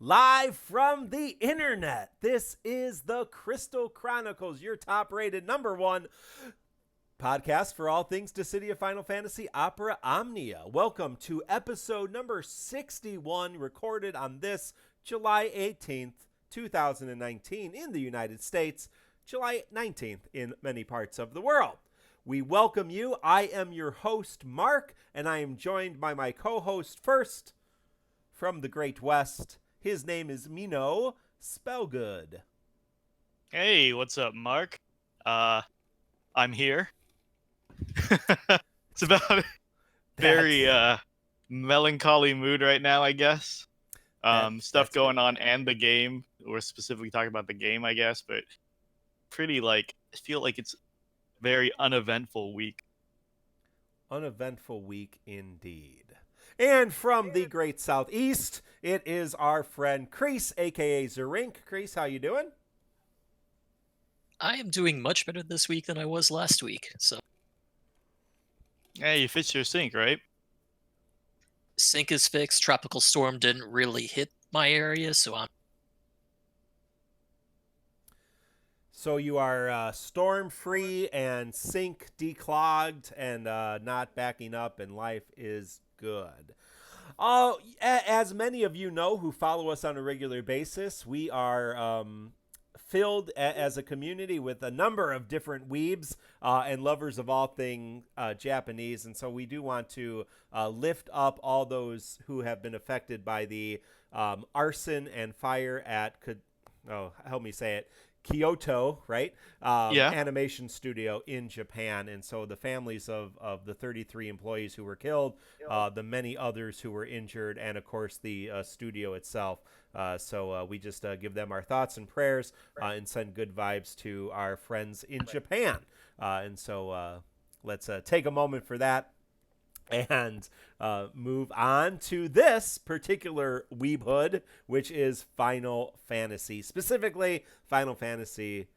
Live from the internet, this is the Crystal Chronicles, your top-rated #1 podcast for all things Dissidia Final Fantasy Opera Omnia. Welcome to episode number 61, recorded on this July 18th, 2019 in the United States, July 19th in many parts of the world. We welcome you. I am your host, Mark, and I am joined by my co-host first from the Great West. His name is Mino Spellgood. Hey, what's up, Mark? I'm here. It's about a very melancholy mood right now, I guess. Stuff going on and the game. We're specifically talking about the game, I guess, but pretty I feel like it's a very uneventful week. Uneventful week indeed. And from the Great Southeast, it is our friend Kreese, a.k.a. Zerink. Kreese, how you doing? I am doing much better this week than I was last week. So, Hey, you fixed your sync, right? sync is fixed. Tropical storm didn't really hit my area, so I'm... So you are storm-free and sync declogged and not backing up, and life is good. As many of you know who follow us on a regular basis, we are filled as a community with a number of different weebs and lovers of all things Japanese, and so we do want to lift up all those who have been affected by the arson and fire at Kyoto, right? Animation studio in Japan. And so the families of the 33 employees who were killed, the many others who were injured, and of course the studio itself. So we just give them our thoughts and prayers and send good vibes to our friends in Japan. And so let's take a moment for that and move on to this particular weebhood, which is Final Fantasy, specifically Final Fantasy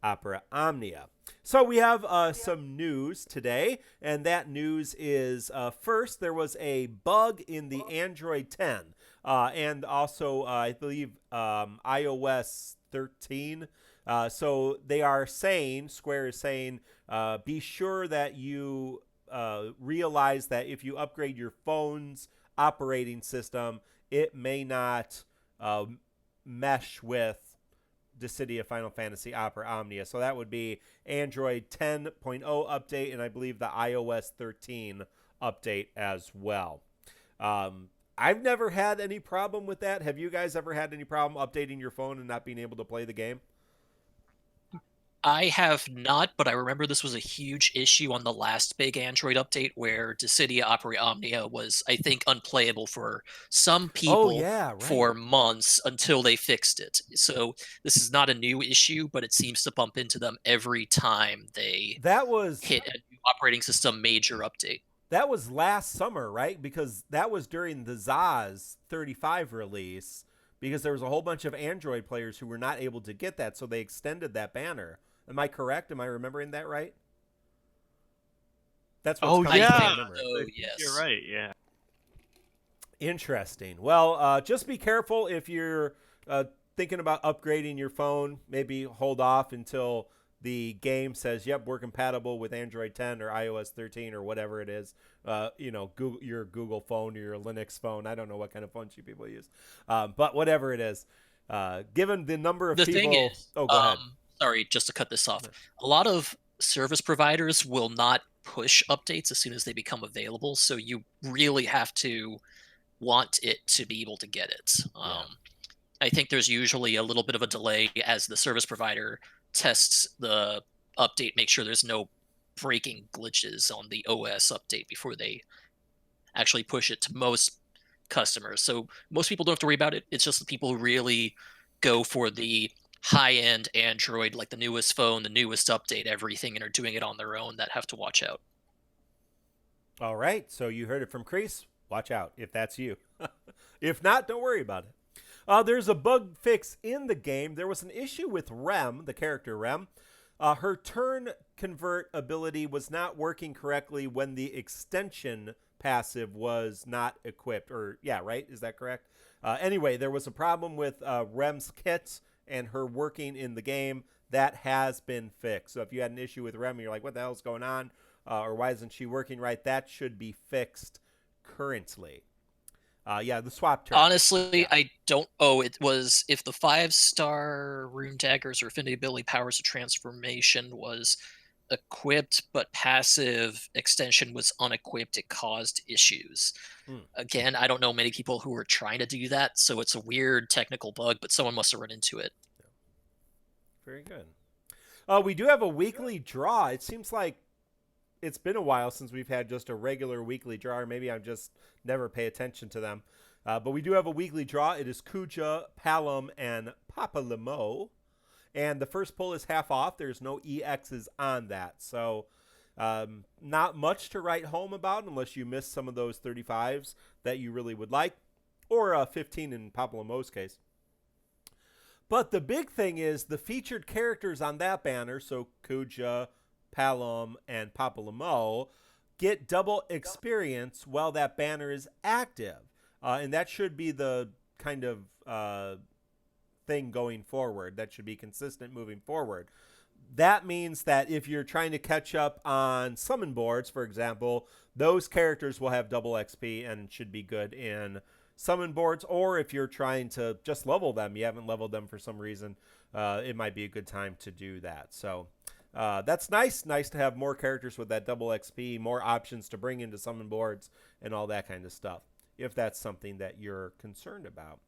Opera Omnia. So we have some news today, and that news is first, there was a bug in the Android 10 and also I believe iOS 13. So they are saying, Square is saying, be sure that you realize that if you upgrade your phone's operating system, it may not mesh with Dissidia Final Fantasy Opera Omnia. So that would be Android 10.0 update, and I believe the iOS 13 update as well. I've never had any problem with that. Have you guys ever had any problem updating your phone and not being able to play the game? I have not, but I remember this was a huge issue on the last big Android update where Dissidia Opera Omnia was, I think, unplayable for some people for months until they fixed it. So this is not a new issue, but it seems to bump into them every time they hit a new operating system major update. That was last summer, right? Because that was during the Zaz 35 release, because there was a whole bunch of Android players who were not able to get that, so they extended that banner. Am I correct? Am I remembering that right? That's what's coming to my memory. Oh, yes. You're right, yeah. Interesting. Well, just be careful if you're thinking about upgrading your phone. Maybe hold off until the game says, yep, we're compatible with Android 10 or iOS 13 or whatever it is. Google, your Google phone or your Linux phone. I don't know what kind of phones you people use. But whatever it is, given the number of people... The thing is... Oh, go ahead. Sorry, just to cut this off. A lot of service providers will not push updates as soon as they become available, so you really have to want it to be able to get it. I think there's usually a little bit of a delay as the service provider tests the update, make sure there's no breaking glitches on the OS update before they actually push it to most customers. So most people don't have to worry about it. It's just the people who really go for the high-end Android, like the newest phone, the newest update, everything, and are doing it on their own, that have to watch out. All right, so you heard it from Kreese. Watch out if that's you. If not, don't worry about it. There's a bug fix in the game. There was an issue with Rem, the character Rem. Her turn convert ability was not working correctly when the extension passive was not equipped, or yeah, right? Is that correct? Anyway, there was a problem with Rem's kit and her working in the game. That has been fixed. So if you had an issue with Rem and you're like, what the hell's going on? Or why isn't she working right? That should be fixed currently. Yeah, the swap turn. Honestly, yeah. I don't. Oh, it was if the 5-star rune daggers or affinity ability powers of transformation was equipped, but passive extension was unequipped, it caused issues. Again, I don't know many people who are trying to do that, so it's a weird technical bug, but someone must have run into it. Very good. We do have a weekly draw. It seems like it's been a while since we've had just a regular weekly draw, or maybe I just never pay attention to them. But we do have a weekly draw. It is Kuja, Palom, and Papaymo. And the first pull is half off. There's no EXs on that. So not much to write home about unless you miss some of those 35s that you really would like. Or 15 in Papaymo's case. But the big thing is the featured characters on that banner, so Kuja, Palom, and Papaymo, get double experience while that banner is active. And that should be the kind of thing going forward. That should be consistent moving forward. That means that if you're trying to catch up on summon boards, for example, those characters will have double XP and should be good in summon boards. Or if you're trying to just level them, you haven't leveled them for some reason, it might be a good time to do that. So that's nice. Nice to have more characters with that double XP, more options to bring into summon boards and all that kind of stuff, if that's something that you're concerned about.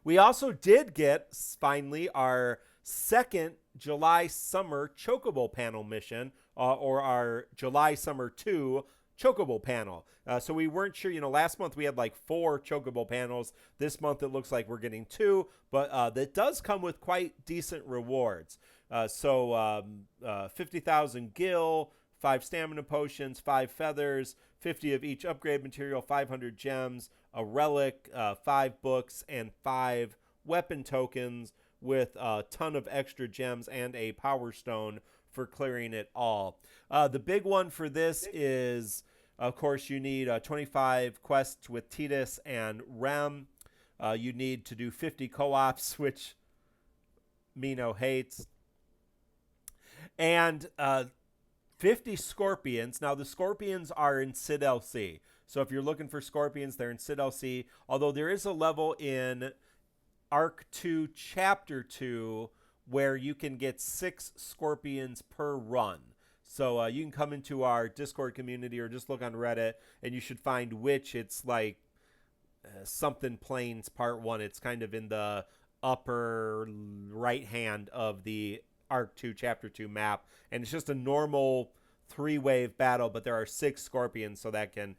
We also did get, finally, our second July Summer Chocobo panel mission, or our July Summer 2 Chocobo panel. So we weren't sure, last month we had like 4 Chocobo panels. This month it looks like we're getting 2, but that does come with quite decent rewards. So 50,000 gil, 5 stamina potions, 5 feathers, 50 of each upgrade material, 500 gems, a relic, 5 books, and 5 weapon tokens with a ton of extra gems and a power stone for clearing it all. The big one for this is, of course, you need 25 quests with Tidus and Rem. You need to do 50 co-ops, which Mino hates. And 50 scorpions. Now, the scorpions are in Cid LC. So if you're looking for scorpions, they're in Cid LC. Although there is a level in Arc 2, Chapter 2, where you can get 6 scorpions per run. So you can come into our Discord community or just look on Reddit, and you should find which. It's like something Plains Part 1. It's kind of in the upper right hand of the Arc 2, Chapter 2 map. And it's just a normal 3-wave battle, but there are 6 scorpions, so that can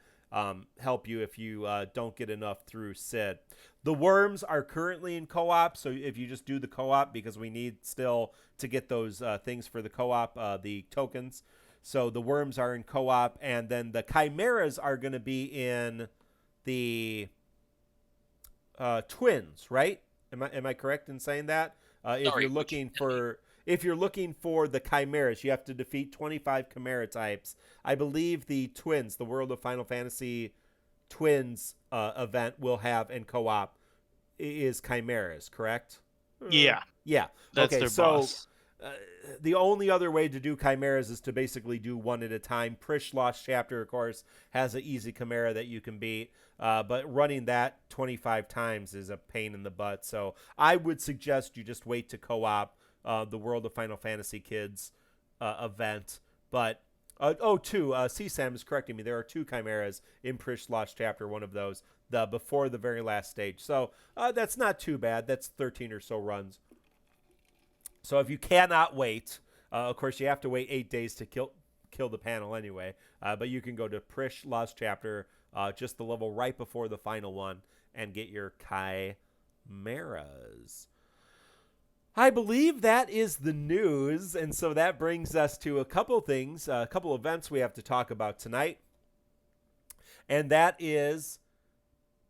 help you if you don't get enough through Cid. The worms are currently in co-op, so if you just do the co-op, because we need still to get those things for the co-op, the tokens. So the worms are in co-op, and then the chimeras are going to be in the twins, right? Am I correct in saying that? If you're looking for the chimeras, you have to defeat 25 chimera types. I believe the twins, the World of Final Fantasy Twins event will have in co-op is chimeras, correct? Yeah. Yeah. That's their boss. The only other way to do chimeras is to basically do one at a time. Prish Lost Chapter, of course, has an easy chimera that you can beat. But running that 25 times is a pain in the butt. So I would suggest you just wait to co-op the World of Final Fantasy Kids event. But, CSAM is correcting me. There are 2 chimeras in Prish Lost Chapter, one of those, before the very last stage. So that's not too bad. That's 13 or so runs. So if you cannot wait, of course, you have to wait 8 days to kill the panel anyway. But you can go to Prish Lost Chapter, just the level right before the final one, and get your chimeras. I believe that is the news, and so that brings us to a couple things, a couple events we have to talk about tonight. And that is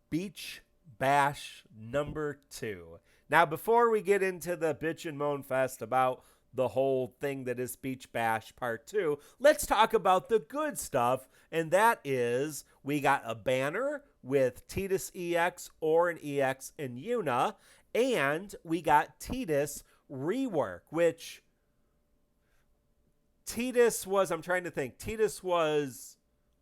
Beach Bash number 2. Now, before we get into the bitch and moan fest about the whole thing that is Beach Bash Part 2, let's talk about the good stuff. And that is, we got a banner with Tidus EX, Auron EX, and Yuna. And we got Tidus Rework, which Tidus was, I'm trying to think, Tidus was,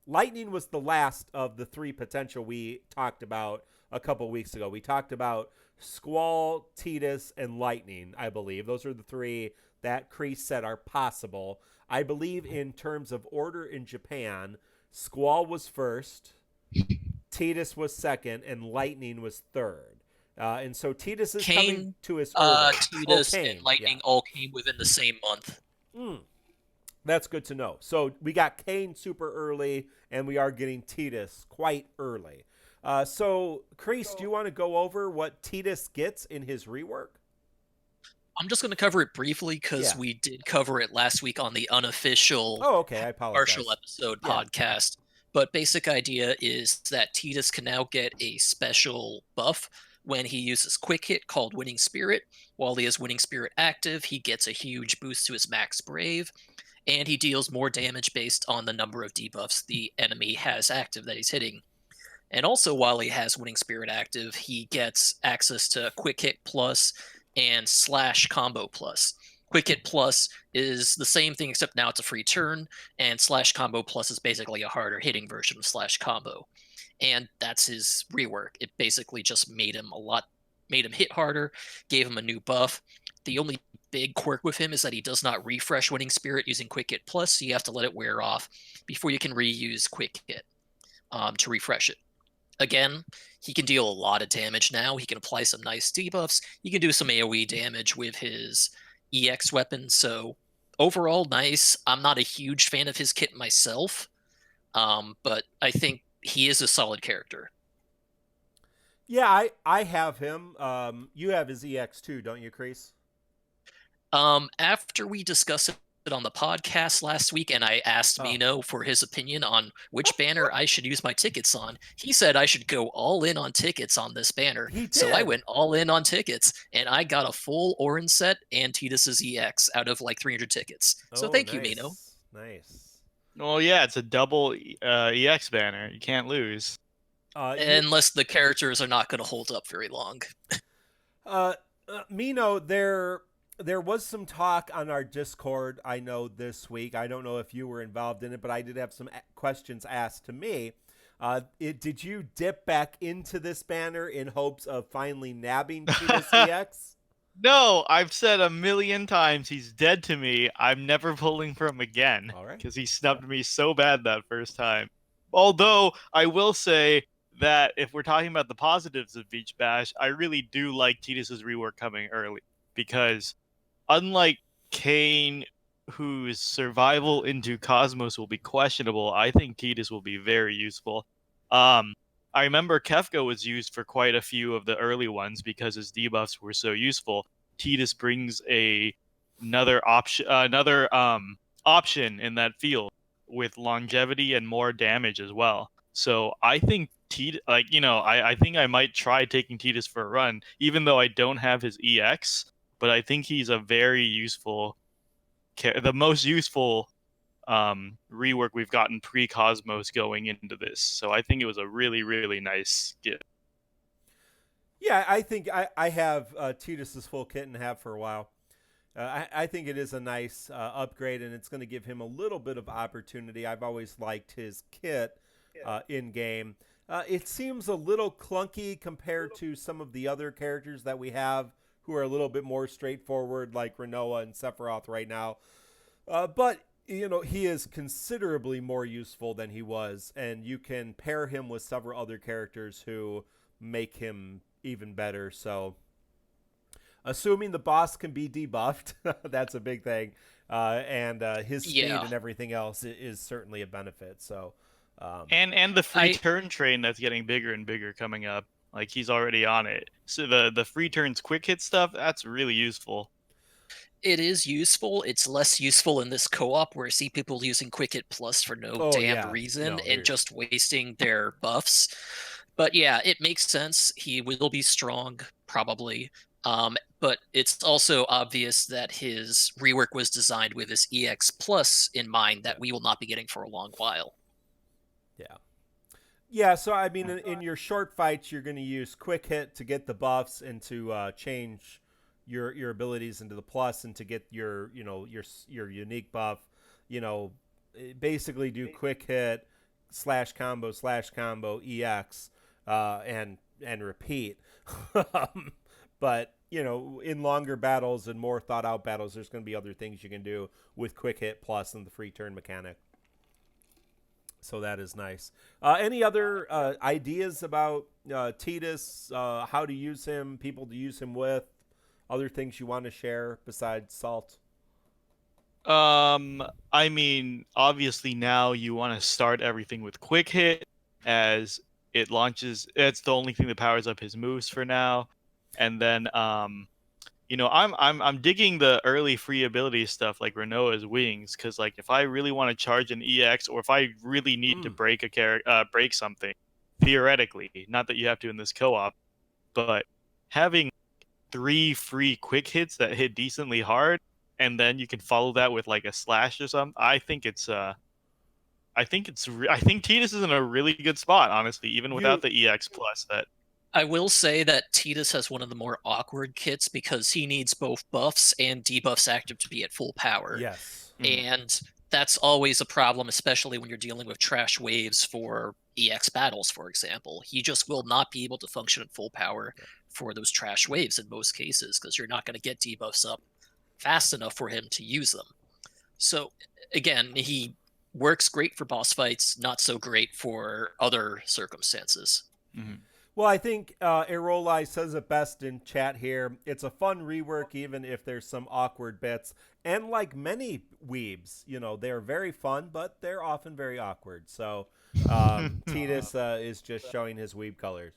Lightning was the last of the 3 potential we talked about a couple weeks ago. We talked about Squall, Tidus, and Lightning, I believe. Those are the 3 that Kreese said are possible. I believe in terms of order in Japan, Squall was first, Tidus was second, and Lightning was third. And so Tidus is coming to his order. Tidus and Lightning all came within the same month. That's good to know. So we got Kane super early, and we are getting Tidus quite early. So, Kreese, do you want to go over what Tidus gets in his rework? I'm just going to cover it briefly because we did cover it last week on the unofficial I apologize. partial episode podcast. But basic idea is that Tidus can now get a special buff when he uses Quick Hit called Winning Spirit. While he has Winning Spirit active, he gets a huge boost to his max Brave, and he deals more damage based on the number of debuffs the enemy has active that he's hitting. And also, while he has Winning Spirit active, he gets access to Quick Hit Plus and Slash Combo Plus. Quick Hit Plus is the same thing, except now it's a free turn, and Slash Combo Plus is basically a harder hitting version of Slash Combo. And that's his rework. It basically just made him hit harder, gave him a new buff. The only big quirk with him is that he does not refresh Winning Spirit using Quick Hit Plus, so you have to let it wear off before you can reuse Quick Hit to refresh it. Again, he can deal a lot of damage now. He can apply some nice debuffs. He can do some AoE damage with his EX weapon. So overall, nice. I'm not a huge fan of his kit myself, but I think he is a solid character. Yeah, I have him. You have his EX too, don't you, Kreese? After we discussed it on the podcast last week and I asked Mino for his opinion on which banner I should use my tickets on, he said I should go all in on tickets on this banner. He did. So I went all in on tickets and I got a full Auron set and Tidus's EX out of like 300 tickets. So thank you, Mino. Nice. Well, yeah, it's a double EX banner. You can't lose. Unless the characters are not going to hold up very long. Mino, there was some talk on our Discord, I know, this week. I don't know if you were involved in it, but I did have some questions asked to me. Did you dip back into this banner in hopes of finally nabbing Tidus EX? No, I've said a million times he's dead to me. I'm never pulling for him again. All right. Because he snubbed me so bad that first time. Although, I will say that if we're talking about the positives of Beach Bash, I really do like Tidus' rework coming early. Because unlike Kane, whose survival into Cosmos will be questionable, I think Tidus will be very useful. I remember Kefka was used for quite a few of the early ones because his debuffs were so useful. Tidus brings another option in that field with longevity and more damage as well. So I think I think I might try taking Tidus for a run, even though I don't have his EX. But I think he's a very useful, the most useful rework we've gotten pre-Cosmos going into this. So I think it was a really, really nice gift. Yeah, I think I have Tidus' full kit and have for a while. I think it is a nice upgrade, and it's going to give him a little bit of opportunity. I've always liked his kit in-game. It seems a little clunky compared to some of the other characters that we have who are a little bit more straightforward, like Renoa and Sephiroth right now. But, he is considerably more useful than he was, and you can pair him with several other characters who make him even better. So, assuming the boss can be debuffed, that's a big thing, and his speed and everything else is certainly a benefit. So, and the free turn train that's getting bigger and bigger coming up. Like, he's already on it. So the free turns quick hit stuff, that's really useful. It is useful. It's less useful in this co-op where I see people using Quick Hit Plus for no reason and just wasting their buffs. But yeah, it makes sense. He will be strong, probably. But it's also obvious that his rework was designed with this EX Plus in mind that we will not be getting for a long while. Yeah. Yeah, so I mean, in your short fights, you're going to use quick hit to get the buffs and to change your abilities into the plus, and to get your your unique buff. Basically do quick hit slash combo EX and repeat. But in longer battles and more thought out battles, there's going to be other things you can do with quick hit plus and the free turn mechanic. So that is nice. Any other ideas about Tidus, how to use him, people to use him with, other things you want to share besides Salt? I mean, obviously now you want to start everything with quick hit as it launches. It's the only thing that powers up his moves for now. And then I'm digging the early free ability stuff like Renoa's wings, because like if I really want to charge an EX, or if I really need to break break something, theoretically, not that you have to in this co-op, but having 3 free quick hits that hit decently hard, and then you can follow that with like a slash or something. I think Tidus is in a really good spot, honestly, even without the EX plus. That I will say that Tidus has one of the more awkward kits because he needs both buffs and debuffs active to be at full power. Yes. And that's always a problem, especially when you're dealing with trash waves for EX battles, for example. He just will not be able to function at full power for those trash waves in most cases, because you're not going to get debuffs up fast enough for him to use them. So, again, he works great for boss fights, not so great for other circumstances. Mm-hmm. Well, I think Erolai says it best in chat here. It's a fun rework, even if there's some awkward bits. And like many weebs, they're very fun, but they're often very awkward. So Tidus is just showing his weeb colors.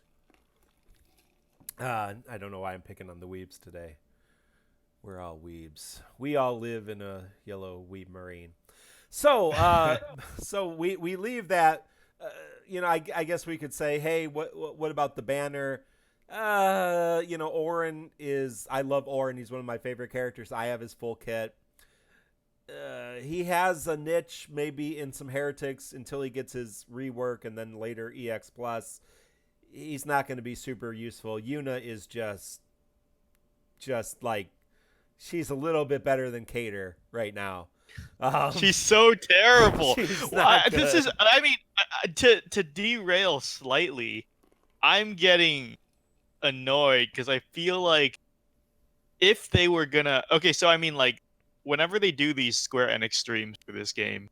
I don't know why I'm picking on the weebs today. We're all weebs. We all live in a yellow weeb marine. So so we leave that. I guess we could say, hey, what about the banner? Auron is. I love Auron. He's one of my favorite characters. I have his full kit. He has a niche maybe in some heretics until he gets his rework, and then later EX plus. He's not going to be super useful. Yuna is just like, she's a little bit better than Cater right now. She's so terrible. This is, I mean, to derail slightly, I'm getting annoyed because I feel like if they were gonna, so I mean, like, whenever they do these Square Enix streams for this game,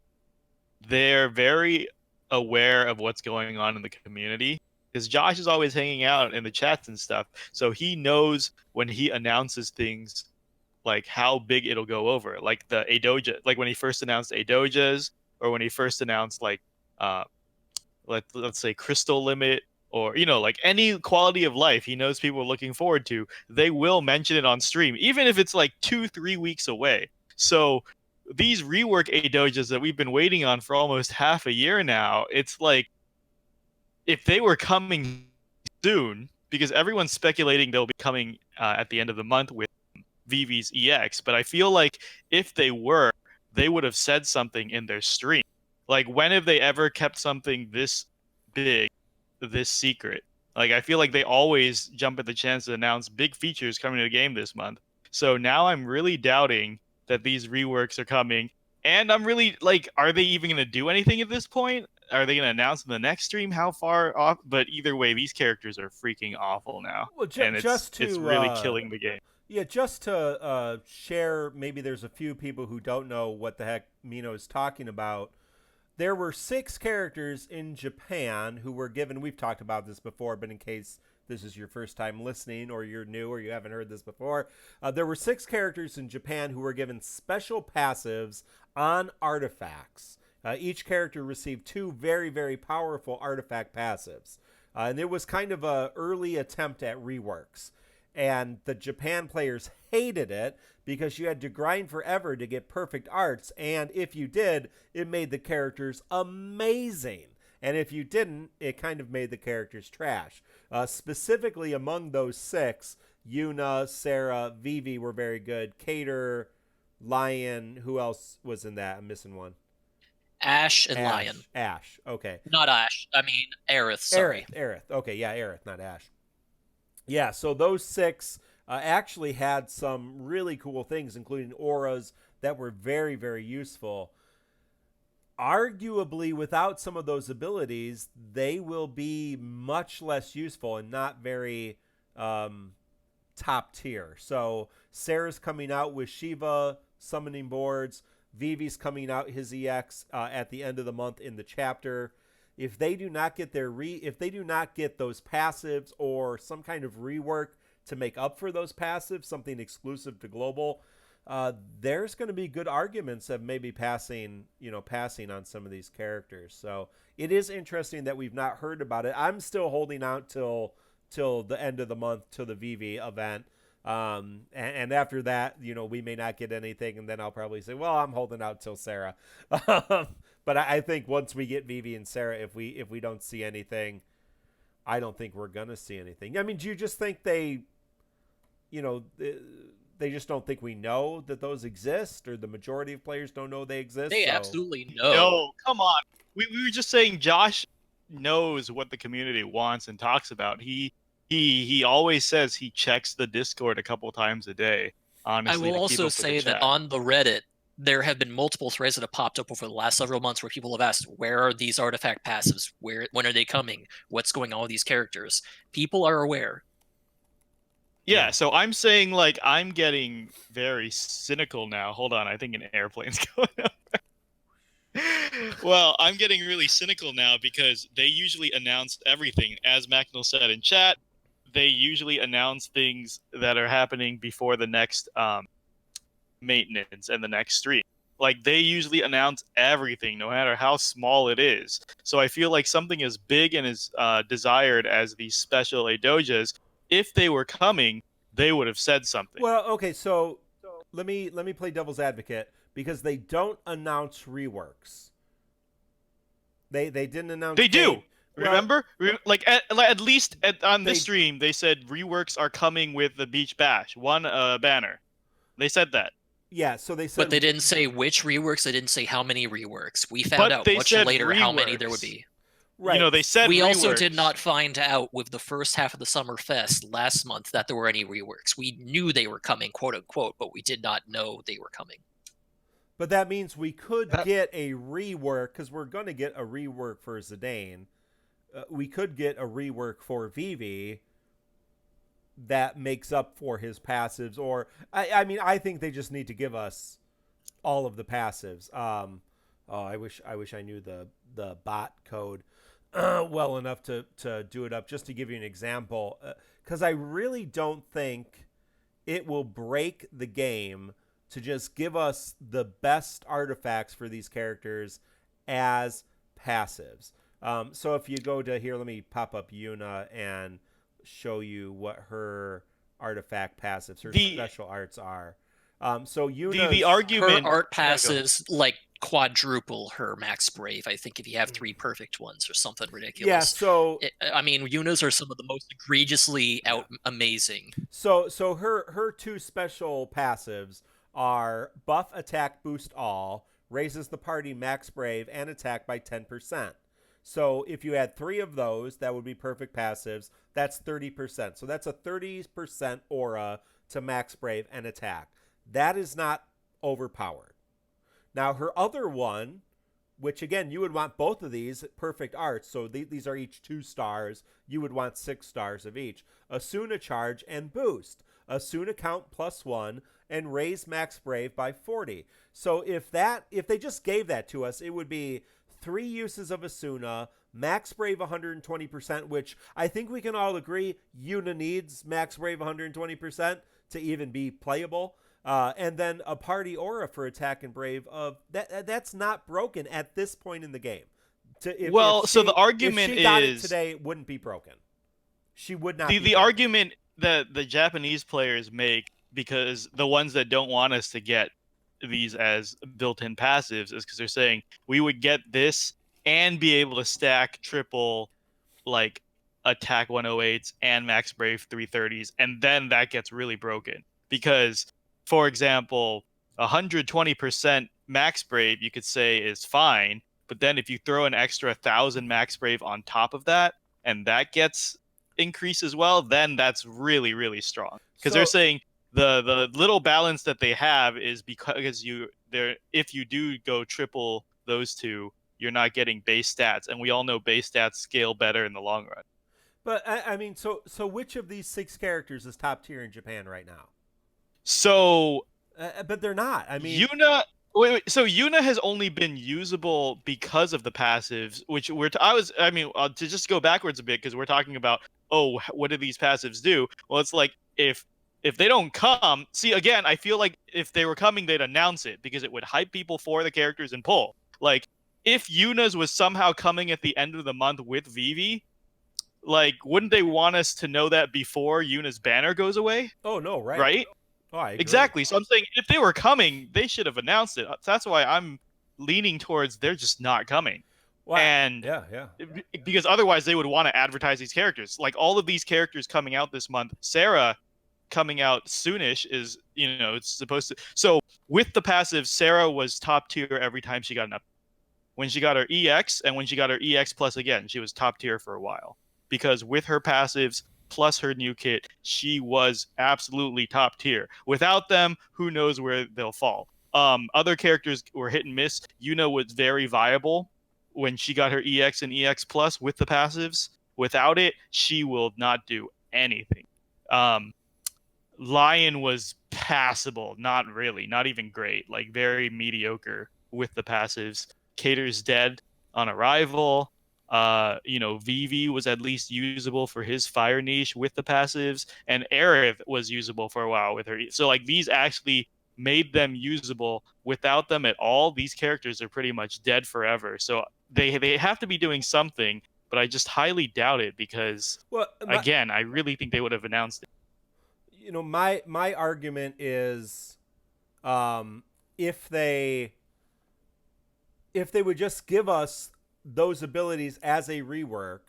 they're very aware of what's going on in the community, because Josh is always hanging out in the chats and stuff, so he knows when he announces things like how big it'll go over, like the Adoja, like when he first announced Adojas, or when he first announced like let's say Crystal Limit, or like any quality of life he knows people are looking forward to, they will mention it on stream, even if it's like 2-3 weeks away. So these rework Adojas that we've been waiting on for almost half a year now, it's like if they were coming soon, because everyone's speculating they'll be coming at the end of the month with Vivi's EX, but I feel like if they were, they would have said something in their stream. Like, when have they ever kept something this big, this secret? Like, I feel like they always jump at the chance to announce big features coming to the game this month. So now I'm really doubting that these reworks are coming, and I'm really like, are they even going to do anything at this point? Are they going to announce in the next stream how far off? But either way, these characters are freaking awful now, well, and it's really killing the game. Yeah, just to share, maybe there's a few people who don't know what the heck Mino is talking about. There were 6 characters in Japan who were given, we've talked about this before, but in case this is your first time listening, or you're new, or you haven't heard this before, there were 6 characters in Japan who were given special passives on artifacts. Each character received 2 very, very powerful artifact passives. And it was kind of an early attempt at reworks. And the Japan players hated it because you had to grind forever to get perfect arts. And if you did, it made the characters amazing. And if you didn't, it kind of made the characters trash. Specifically among those 6, Yuna, Sarah, Vivi were very good. Cater, Lion, who else was in that? I'm missing one. Ash and Lion. Ash. Okay. Not Ash. I mean Aerith. Sorry. Aerith. Okay, yeah, Aerith, not Ash. Yeah, so those 6 actually had some really cool things, including auras that were very, very useful. Arguably, without some of those abilities, they will be much less useful and not very top tier. So Sarah's coming out with Shiva summoning boards. Vivi's coming out his EX at the end of the month in the chapter. If they do not get if they do not get those passives or some kind of rework to make up for those passives, something exclusive to global, there's going to be good arguments of maybe passing on some of these characters. So it is interesting that we've not heard about it. I'm still holding out till the end of the month, till the VV event. And after that, we may not get anything, and then I'll probably say, well, I'm holding out till Sarah. But I think once we get Vivi and Sarah, if we don't see anything, I don't think we're gonna see anything. I mean, do you just think they just don't think we know that those exist, or the majority of players don't know they exist? They absolutely know. No, come on. We were just saying Josh knows what the community wants and talks about. He always says he checks the Discord a couple times a day. Honestly, I will also say that on the Reddit, there have been multiple threads that have popped up over the last several months where people have asked, where are these artifact passives? When are they coming? What's going on with these characters? People are aware. Yeah, so I'm saying, like, I'm getting very cynical now. Hold on, I think an airplane's going up. Well, I'm getting really cynical now because they usually announce everything. As Macnell said in chat, they usually announce things that are happening before the next maintenance and the next stream. Like, they usually announce everything, no matter how small it is. So I feel like something as big and as desired as these special Adojas, if they were coming, they would have said something. Well, okay, so let me play devil's advocate, because they don't announce reworks. They didn't announce. They do. Remember? Like at least on this stream, they said reworks are coming with the Beach Bash. One banner. They said that. Yeah, so they said. But they didn't say which reworks. They didn't say how many reworks. We found out much later reworks. How many there would be. Right. They said we reworks. Also did not find out with the first half of the Summer Fest last month that there were any reworks. We knew they were coming, quote unquote, but we did not know they were coming. But that means we could get a rework, because we're going to get a rework for Zidane. We could get a rework for Vivi that makes up for his passives. Or, I mean, I think they just need to give us all of the passives. I wish I knew the bot code well enough to do it up, just to give you an example. Because I really don't think it will break the game to just give us the best artifacts for these characters as passives. So if you go to here, let me pop up Yuna and show you what her artifact passives, her special arts are. So Yuna, the argument, her art passives like quadruple her max brave. I think if you have 3 perfect ones or something ridiculous. Yeah. So I mean, Yuna's are some of the most egregiously amazing. So her 2 special passives are buff attack boost all, raises the party max brave and attack by 10%. So if you had 3 of those, that would be perfect passives. That's 30%. So that's a 30% aura to max brave and attack. That is not overpowered. Now her other one, which again, you would want both of these perfect arts. So these are each 2 stars. You would want 6 stars of each. Asuna charge and boost. Asuna count +1 and raise max brave by 40. So if they just gave that to us, it would be 3 uses of Asuna, max brave 120%, which I think we can all agree Yuna needs max brave 120% to even be playable. And then a party aura for attack and brave of that's not broken at this point in the game. So the argument if she got it today, it wouldn't be broken. She would not. The argument that the Japanese players make, because the ones that don't want us to get these as built-in passives, is because they're saying we would get this and be able to stack triple like attack 108s and max brave 330s, and then that gets really broken. Because, for example, 120% max brave, you could say, is fine, but then if you throw an extra 1,000 max brave on top of that, and that gets increased as well, then that's really, really strong. Because they're saying the little balance that they have is because if you do go triple those two, you're not getting base stats, and we all know base stats scale better in the long run. But I mean, so which of these 6 characters is top tier in Japan right now? So, but they're not. I mean, Yuna. Wait. So Yuna has only been usable because of the passives, which to just go backwards a bit, because we're talking about, oh, what do these passives do? Well, it's like if they don't come, see, again, I feel like if they were coming, they'd announce it, because it would hype people for the characters and pull. Like, if Yuna's was somehow coming at the end of the month with Vivi, like, wouldn't they want us to know that before Yuna's banner goes away? Oh no, right? Right? Oh, I agree. Exactly. So I'm saying if they were coming, they should have announced it. That's why I'm leaning towards they're just not coming. Wow. And yeah. Because otherwise they would want to advertise these characters. Like, all of these characters coming out this month, Sarah coming out soonish is, it's supposed to. So with the passive, Sarah was top tier every time she got an up. When she got her EX and when she got her EX plus again, she was top tier for a while. Because with her passives plus her new kit, she was absolutely top tier. Without them, who knows where they'll fall. Other characters were hit and miss. Yuna was very viable when she got her EX and EX plus with the passives. Without it, she will not do anything. Lion was passable, not really, not even great, like very mediocre with the passives. Cater's dead on arrival. Vivi was at least usable for his fire niche with the passives, and Aerith was usable for a while with her. So, like, these actually made them usable. Without them at all, these characters are pretty much dead forever. So they have to be doing something, but I just highly doubt it, because, again, I really think they would have announced it. My argument is, if they would just give us those abilities as a rework,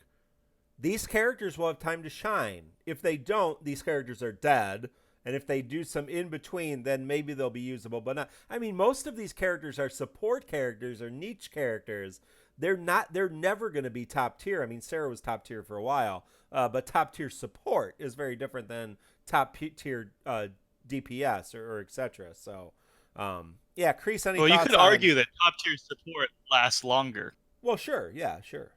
these characters will have time to shine. If they don't, these characters are dead. And if they do some in between, then maybe they'll be usable. But not. I mean, most of these characters are support characters or niche characters. They're never going to be top tier. I mean, Sarah was top tier for a while, but top tier support is very different than top tier DPS or etc. So, yeah, Kreese, any thoughts? Well, you could argue that top tier support lasts longer. Well, sure. Yeah, sure.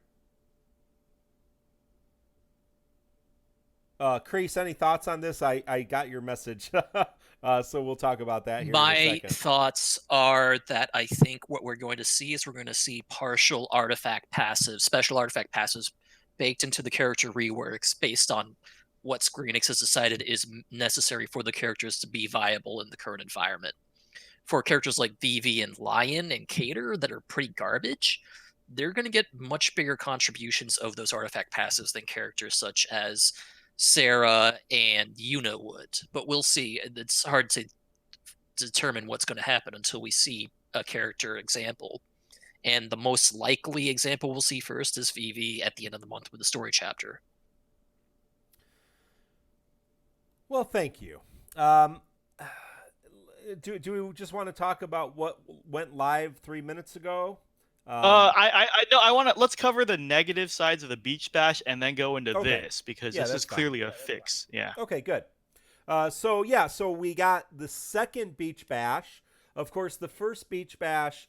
Kreese, any thoughts on this? I got your message. So we'll talk about that here in a second. My thoughts are that I think what we're going to see is we're going to see partial artifact passives, special artifact passives baked into the character reworks based on what SQEX has decided is necessary for the characters to be viable in the current environment. For characters like Vivi and Lion and Cater that are pretty garbage, they're going to get much bigger contributions of those artifact passives than characters such as Sarah and Yuna would. But we'll see. It's hard to determine what's going to happen until we see a character example. And the most likely example we'll see first is Vivi at the end of the month with the story chapter. Well, thank you. Do we just want to talk about what went live 3 minutes ago? I want to. Let's cover the negative sides of the Beach Bash and then go into this, because this is clearly a fix. Yeah. Okay, good. So we got the second Beach Bash. Of course, the first Beach Bash,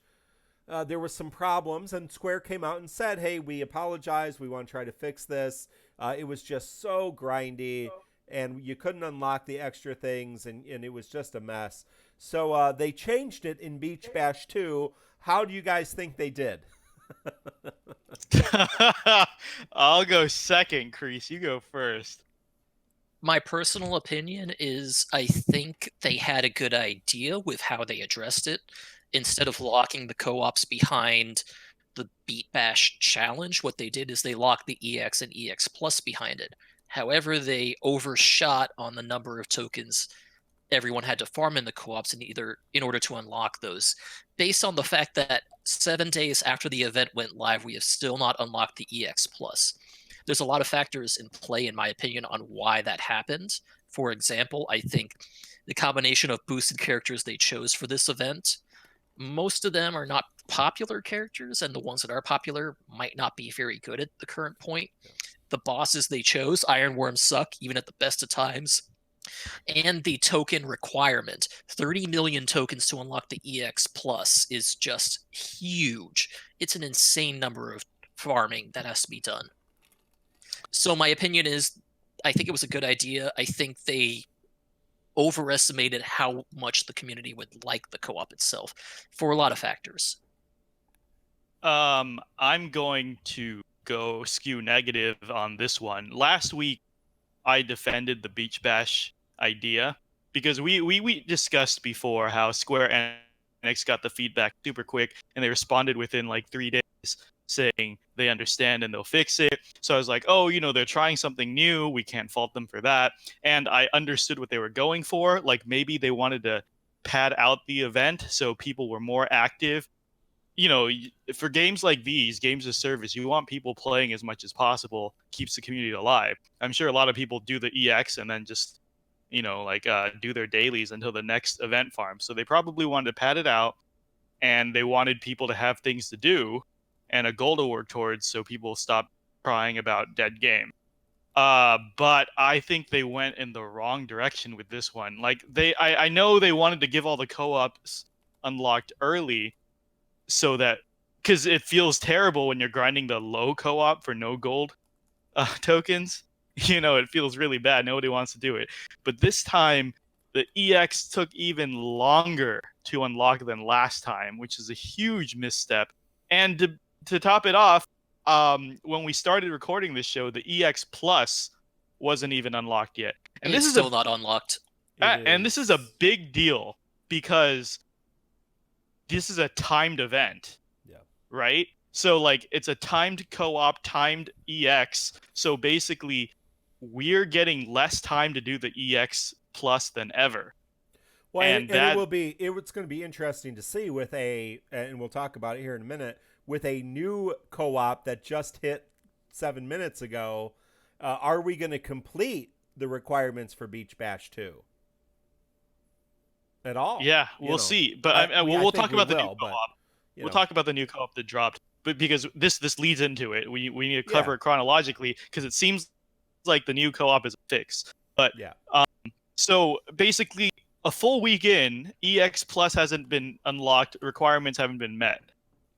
there was some problems, and Square came out and said, "Hey, we apologize. We want to try to fix this. It was just so grindy, and you couldn't unlock the extra things, and it was just a mess." So they changed it in Beach Bash 2. How do you guys think they did? I'll go second, Kreese. You go first. My personal opinion is I think they had a good idea with how they addressed it. Instead of locking the co-ops behind the Beat Bash challenge, what they did is they locked the EX and EX Plus behind it. However, they overshot on the number of tokens everyone had to farm in the co-ops in order to unlock those. Based on the fact that 7 days after the event went live, we have still not unlocked the EX Plus. there's a lot of factors in play, in my opinion, on why that happened. For example, I think the combination of boosted characters they chose for this event, most of them are not popular characters, and the ones that are popular might not be very good at the current point. Yeah. The bosses they chose, Ironworms, suck, even at the best of times. And the token requirement, 30 million tokens to unlock the EX Plus, is just huge. It's an insane number of farming that has to be done. So my opinion is, I think it was a good idea. I think they overestimated how much the community would like the co-op itself for a lot of factors. I'm going to go skew negative on this one. Last week, I defended the Beach Bash idea because we discussed before how Square Enix got the feedback super quick and they responded within like 3 days saying they understand and they'll fix it. So I was like, oh, they're trying something new. We can't fault them for that. And I understood what they were going for. Like maybe they wanted to pad out the event so people were more active. For games like these, games of service, you want people playing as much as possible, keeps the community alive. I'm sure a lot of people do the EX and then just, do their dailies until the next event farm. So they probably wanted to pad it out and they wanted people to have things to do and a goal to work towards so people stop crying about dead game. But I think they went in the wrong direction with this one. Like I know they wanted to give all the co-ops unlocked early, so that, because it feels terrible when you're grinding the low co-op for no gold tokens. It feels really bad. Nobody wants to do it. But this time, the EX took even longer to unlock than last time, which is a huge misstep. And to top it off, when we started recording this show, the EX Plus wasn't even unlocked yet. And it's still not unlocked. And this is a big deal because this is a timed event, right? So it's a timed co-op, timed EX. So basically, we're getting less time to do the EX Plus than ever. Well, and it's going to be interesting to see with and we'll talk about it here in a minute, with a new co-op that just hit 7 minutes ago. Are we going to complete the requirements for Beach Bash 2? At all? Yeah, we'll see. But we'll talk about the new co-op. We'll talk about the new co-op that dropped. But because this leads into it, we need to cover it chronologically because it seems like the new co-op is a fix. But so basically, a full week in, EX Plus hasn't been unlocked. Requirements haven't been met.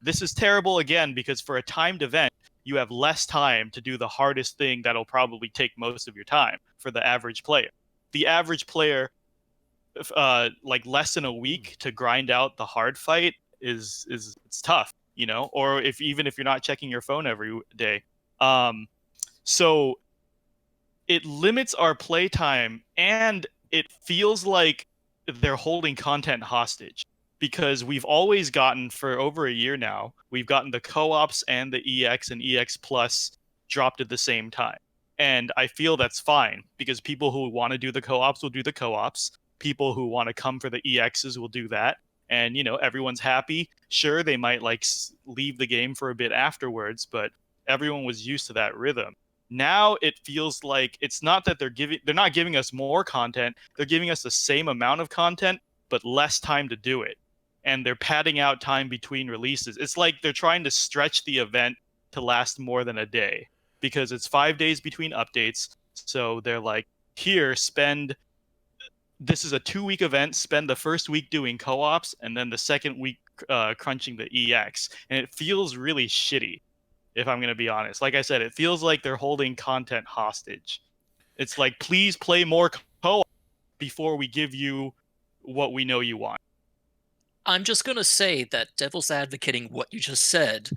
This is terrible again because for a timed event, you have less time to do the hardest thing that'll probably take most of your time for the average player. The average player, less than a week to grind out the hard fight is it's tough, or even if you're not checking your phone every day. So it limits our playtime and it feels like they're holding content hostage because we've always gotten, for over a year now, we've gotten the co-ops and the EX and EX Plus dropped at the same time. And I feel that's fine because people who want to do the co-ops will do the co-ops. People who want to come for the EXs will do that. And, everyone's happy. Sure, they might leave the game for a bit afterwards, but everyone was used to that rhythm. Now it feels like it's not that they're not giving us more content. They're giving us the same amount of content, but less time to do it. And they're padding out time between releases. It's like they're trying to stretch the event to last more than a day because it's 5 days between updates. So they're like, here, this is a 2-week event. Spend the first week doing co-ops and then the second week crunching the EX. And it feels really shitty, if I'm going to be honest. Like I said, it feels like they're holding content hostage. It's like, please play more co-op before we give you what we know you want. I'm just going to say that devil's advocating what you just said.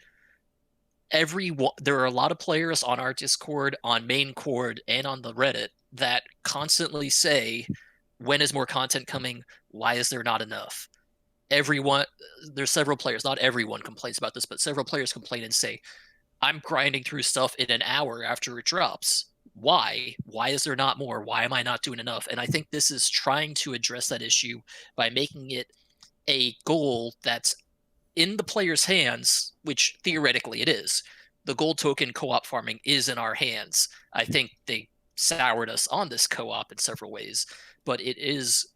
There are a lot of players on our Discord, on main cord, and on the Reddit that constantly say, when is more content coming? Why is there not enough? There's several players, not everyone complains about this, but several players complain and say, I'm grinding through stuff in an hour after it drops. Why? Why is there not more? Why am I not doing enough? And I think this is trying to address that issue by making it a goal that's in the player's hands, which theoretically it is, the gold token co-op farming is in our hands. I think they soured us on this co-op in several ways, but it is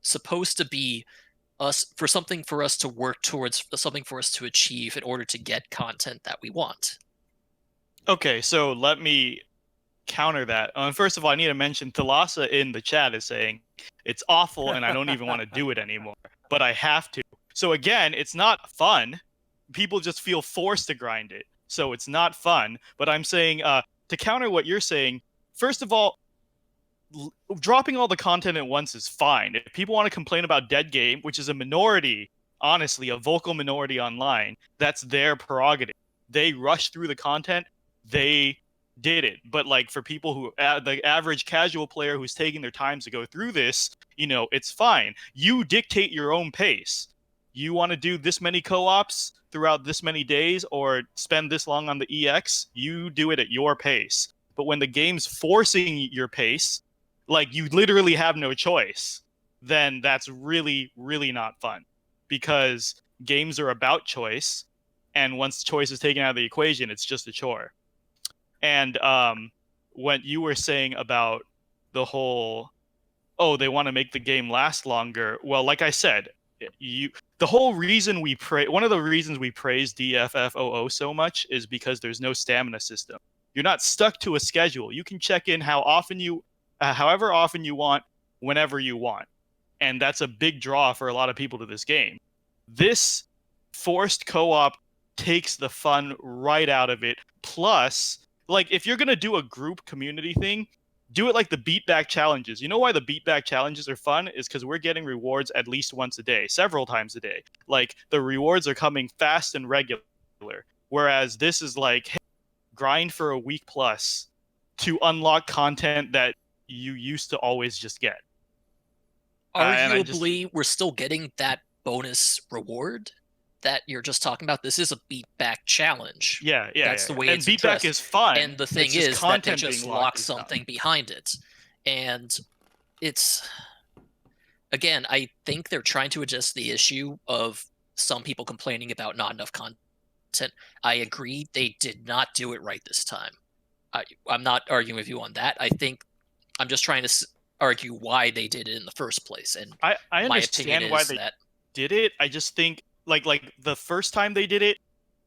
supposed to be something for us to work towards, something for us to achieve in order to get content that we want. Okay, so let me counter that. First of all, I need to mention Thalassa in the chat is saying it's awful and I don't even want to do it anymore, but I have to. So again, it's not fun. People just feel forced to grind it. So it's not fun. But I'm saying to counter what you're saying, first of all, dropping all the content at once is fine. If people want to complain about dead game, which is a minority, honestly, a vocal minority online, that's their prerogative. They rush through the content. They did it. But like for people who the average casual player who's taking their time to go through this, it's fine. You dictate your own pace. You want to do this many co-ops throughout this many days or spend this long on the EX, you do it at your pace. But when the game's forcing your pace, like you literally have no choice, then that's really, really not fun, because games are about choice, and once choice is taken out of the equation, it's just a chore. And what you were saying about the whole, they want to make the game last longer. Well, like I said, the whole reason one of the reasons we praise DFFOO so much is because there's no stamina system. You're not stuck to a schedule. You can check in however often you want, whenever you want. And that's a big draw for a lot of people to this game. This forced co-op takes the fun right out of it. Plus, like, if you're going to do a group community thing, do it like the beatback challenges. You know why the beatback challenges are fun? Is because we're getting rewards at least once a day, several times a day. Like, the rewards are coming fast and regular. Whereas this is like, hey, grind for a week plus to unlock content that you used to always just get. Arguably, we're still getting that bonus reward that you're just talking about. This is a beatback challenge. Yeah. That's the way and it's beatback addressed. is fun. And the thing is that they just lock something behind it. And it's, again, I think they're trying to address the issue of some people complaining about not enough content. I agree, they did not do it right this time. I'm not arguing with you on that. I think I'm just trying to argue why they did it in the first place. And I my opinion understand why is they that did it. I just think like the first time they did it,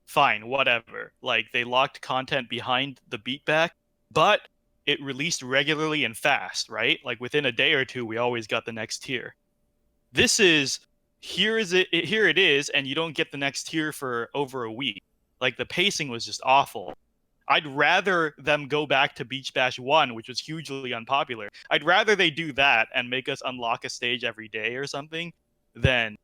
fine, whatever. Like, they locked content behind the beatback, but it released regularly and fast, right? Like within a day or two, we always got the next tier. This is here it is, and you don't get the next tier for over a week. Like, the pacing was just awful. I'd rather them go back to Beach Bash 1, which was hugely unpopular. I'd rather they do that and make us unlock a stage every day or something than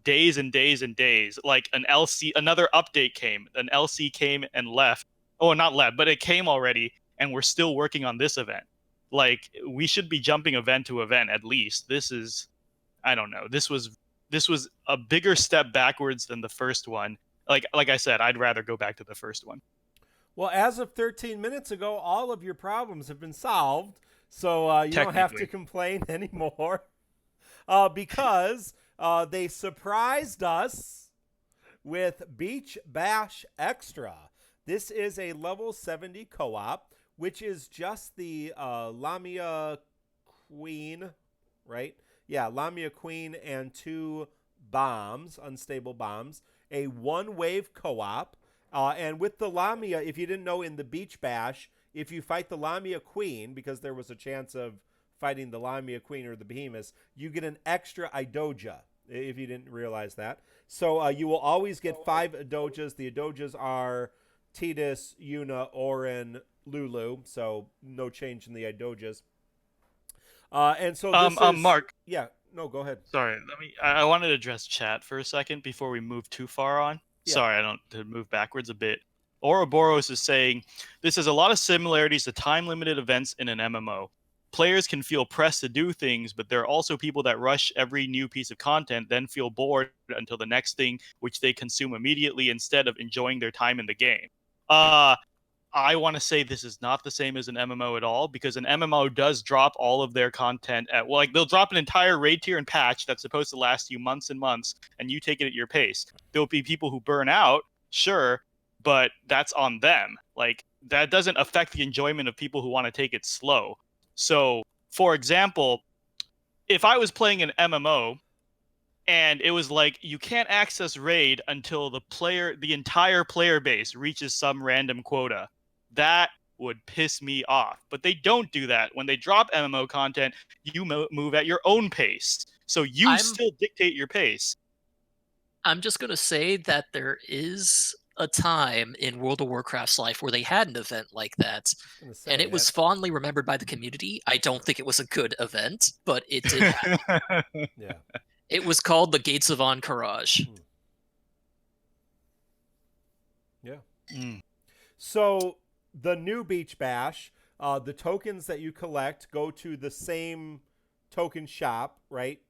days and days and days. Like another update came. An LC came and left. Oh, not left, but it came already, and we're still working on this event. Like, we should be jumping event to event at least. This is, I don't know. This was a bigger step backwards than the first one. Like I said, I'd rather go back to the first one. Well, as of 13 minutes ago, all of your problems have been solved, so you don't have to complain anymore because they surprised us with Beach Bash Extra. This is a level 70 co-op, which is just the Lamia Queen, right? Yeah, Lamia Queen and 2 bombs, unstable bombs, a one-wave co-op. And with the Lamia, if you didn't know, in the Beach Bash, if you fight the Lamia Queen, because there was a chance of fighting the Lamia Queen or the Behemoths, you get an extra Idoja, if you didn't realize that. So you will always get 5 Idojas. The Idojas are Tidus, Yuna, Auron, Lulu, so no change in the Idojas. And so this is... Mark. Yeah, no, go ahead. Sorry, I wanted to address chat for a second before we move too far on. Yeah. Sorry, to move backwards a bit. Ouroboros is saying, this has a lot of similarities to time-limited events in an MMO. Players can feel pressed to do things, but there are also people that rush every new piece of content, then feel bored until the next thing, which they consume immediately instead of enjoying their time in the game. I want to say this is not the same as an MMO at all, because an MMO does drop all of their content they'll drop an entire raid tier and patch that's supposed to last you months and months, and you take it at your pace. There'll be people who burn out, sure, but that's on them. Like, that doesn't affect the enjoyment of people who want to take it slow. So, for example, if I was playing an MMO and it was like, you can't access raid until the entire player base reaches some random quota, that would piss me off. But they don't do that. When they drop MMO content, you move at your own pace. So you still dictate your pace. I'm just going to say that there is a time in World of Warcraft's life where they had an event like that, and it was fondly remembered by the community. I don't think it was a good event, but it did happen. Yeah. It was called the Gates of Ahn'Qiraj. Yeah. So the new Beach Bash, the tokens that you collect go to the same token shop, right?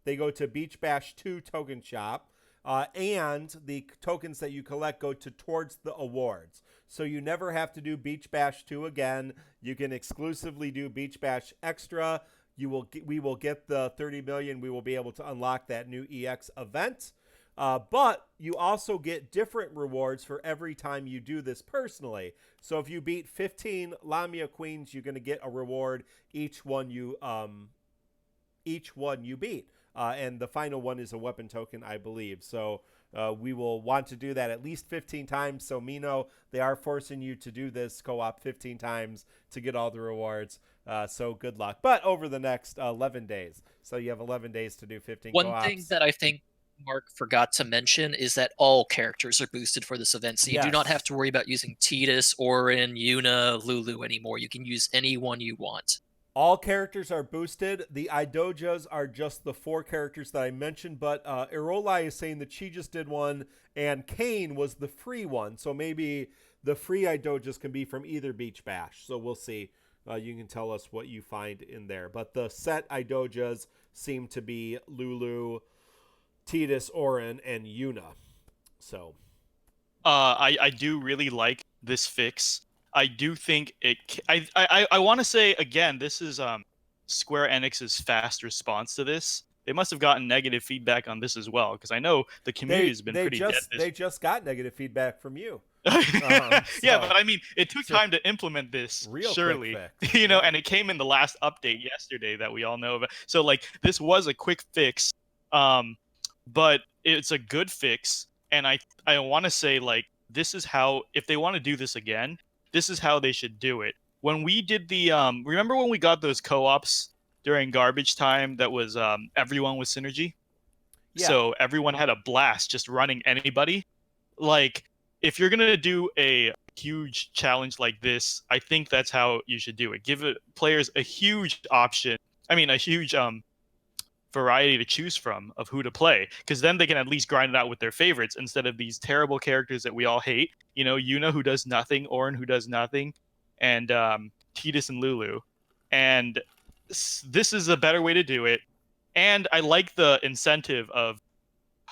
They go to Beach Bash 2 token shop. And the tokens that you collect go towards the awards. So you never have to do Beach Bash 2 again. You can exclusively do Beach Bash Extra. We will get the 30 million. We will be able to unlock that new EX event. But you also get different rewards for every time you do this personally. So if you beat 15 Lamia Queens, you're going to get a reward each one you beat. And the final one is a weapon token, I believe. So we will want to do that at least 15 times. So Mino, they are forcing you to do this co-op 15 times to get all the rewards. So good luck. But over the next 11 days. So you have 11 days to do 15 co-ops. One thing that I think Mark forgot to mention is that all characters are boosted for this event. So you do not have to worry about using Tidus, Auron, Yuna, Lulu anymore. You can use anyone you want. All characters are boosted. The Idojas are just the 4 characters that I mentioned, but Irolai is saying that she just did one, and Kane was the free one. So maybe the free Idojas can be from either Beach Bash. So we'll see. You can tell us what you find in there. But the set Idojas seem to be Lulu, Tidus, Auron, and Yuna. So I do really like this fix. I do think I want to say, again, this is Square Enix's fast response to this. They must have gotten negative feedback on this as well, because I know the community has been pretty dead. They just got negative feedback from you. Yeah, but I mean, it took time to implement this, surely. And it came in the last update yesterday that we all know about. So, like, this was a quick fix, but it's a good fix. And I want to say, like, this is how, if they want to do this again, this is how they should do it. When we did the remember when we got those co-ops during garbage time that was everyone with synergy? Yeah. So everyone had a blast just running anybody. Like, if you're going to do a huge challenge like this, I think that's how you should do it. Give players a huge option. I mean, a huge variety to choose from of who to play, because then they can at least grind it out with their favorites instead of these terrible characters that we all hate. Yuna, who does nothing, Auron, who does nothing, and Tidus and Lulu. And this is a better way to do it. And I like the incentive of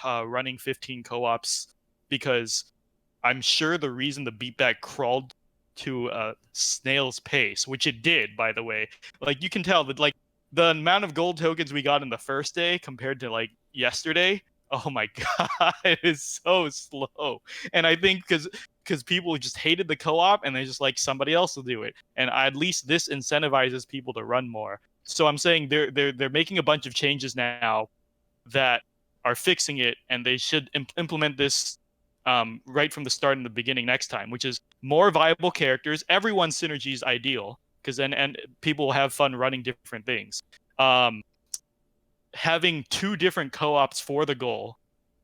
running 15 co-ops, because I'm sure the reason the beatback crawled to a snail's pace, which it did, by the way, like, you can tell that, like, the amount of gold tokens we got in the first day compared to, like, yesterday, oh my god, it is so slow. And I think because people just hated the co-op, and they just like, somebody else will do it. And at least this incentivizes people to run more. So I'm saying they're making a bunch of changes now that are fixing it, and they should implement this right from the start in the beginning next time, which is more viable characters. Everyone's synergy is ideal, because then and people will have fun running different things. Having 2 different co-ops for the goal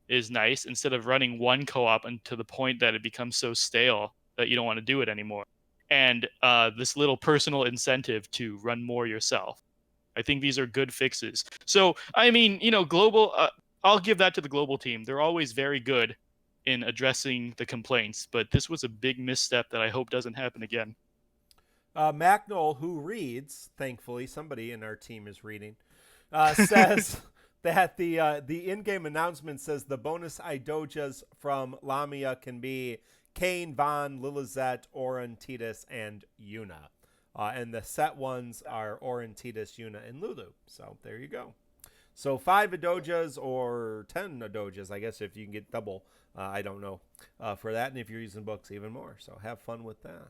is nice, instead of running one co-op and to the point that it becomes so stale that you don't want to do it anymore. And this little personal incentive to run more yourself. I think these are good fixes. So, I mean, global, I'll give that to the global team. They're always very good in addressing the complaints, but this was a big misstep that I hope doesn't happen again. Macnol, who reads, thankfully, somebody in our team is reading, says that the in-game announcement says the bonus Idojas from Lamia can be Kane, Von, Lilizet, Auron, Tidus, and Yuna. And the set ones are Auron, Tidus, Yuna, and Lulu. So there you go. So 5 Adojas or 10 Adojas, I guess, if you can get double. I don't know for that. And if you're using books, even more. So have fun with that.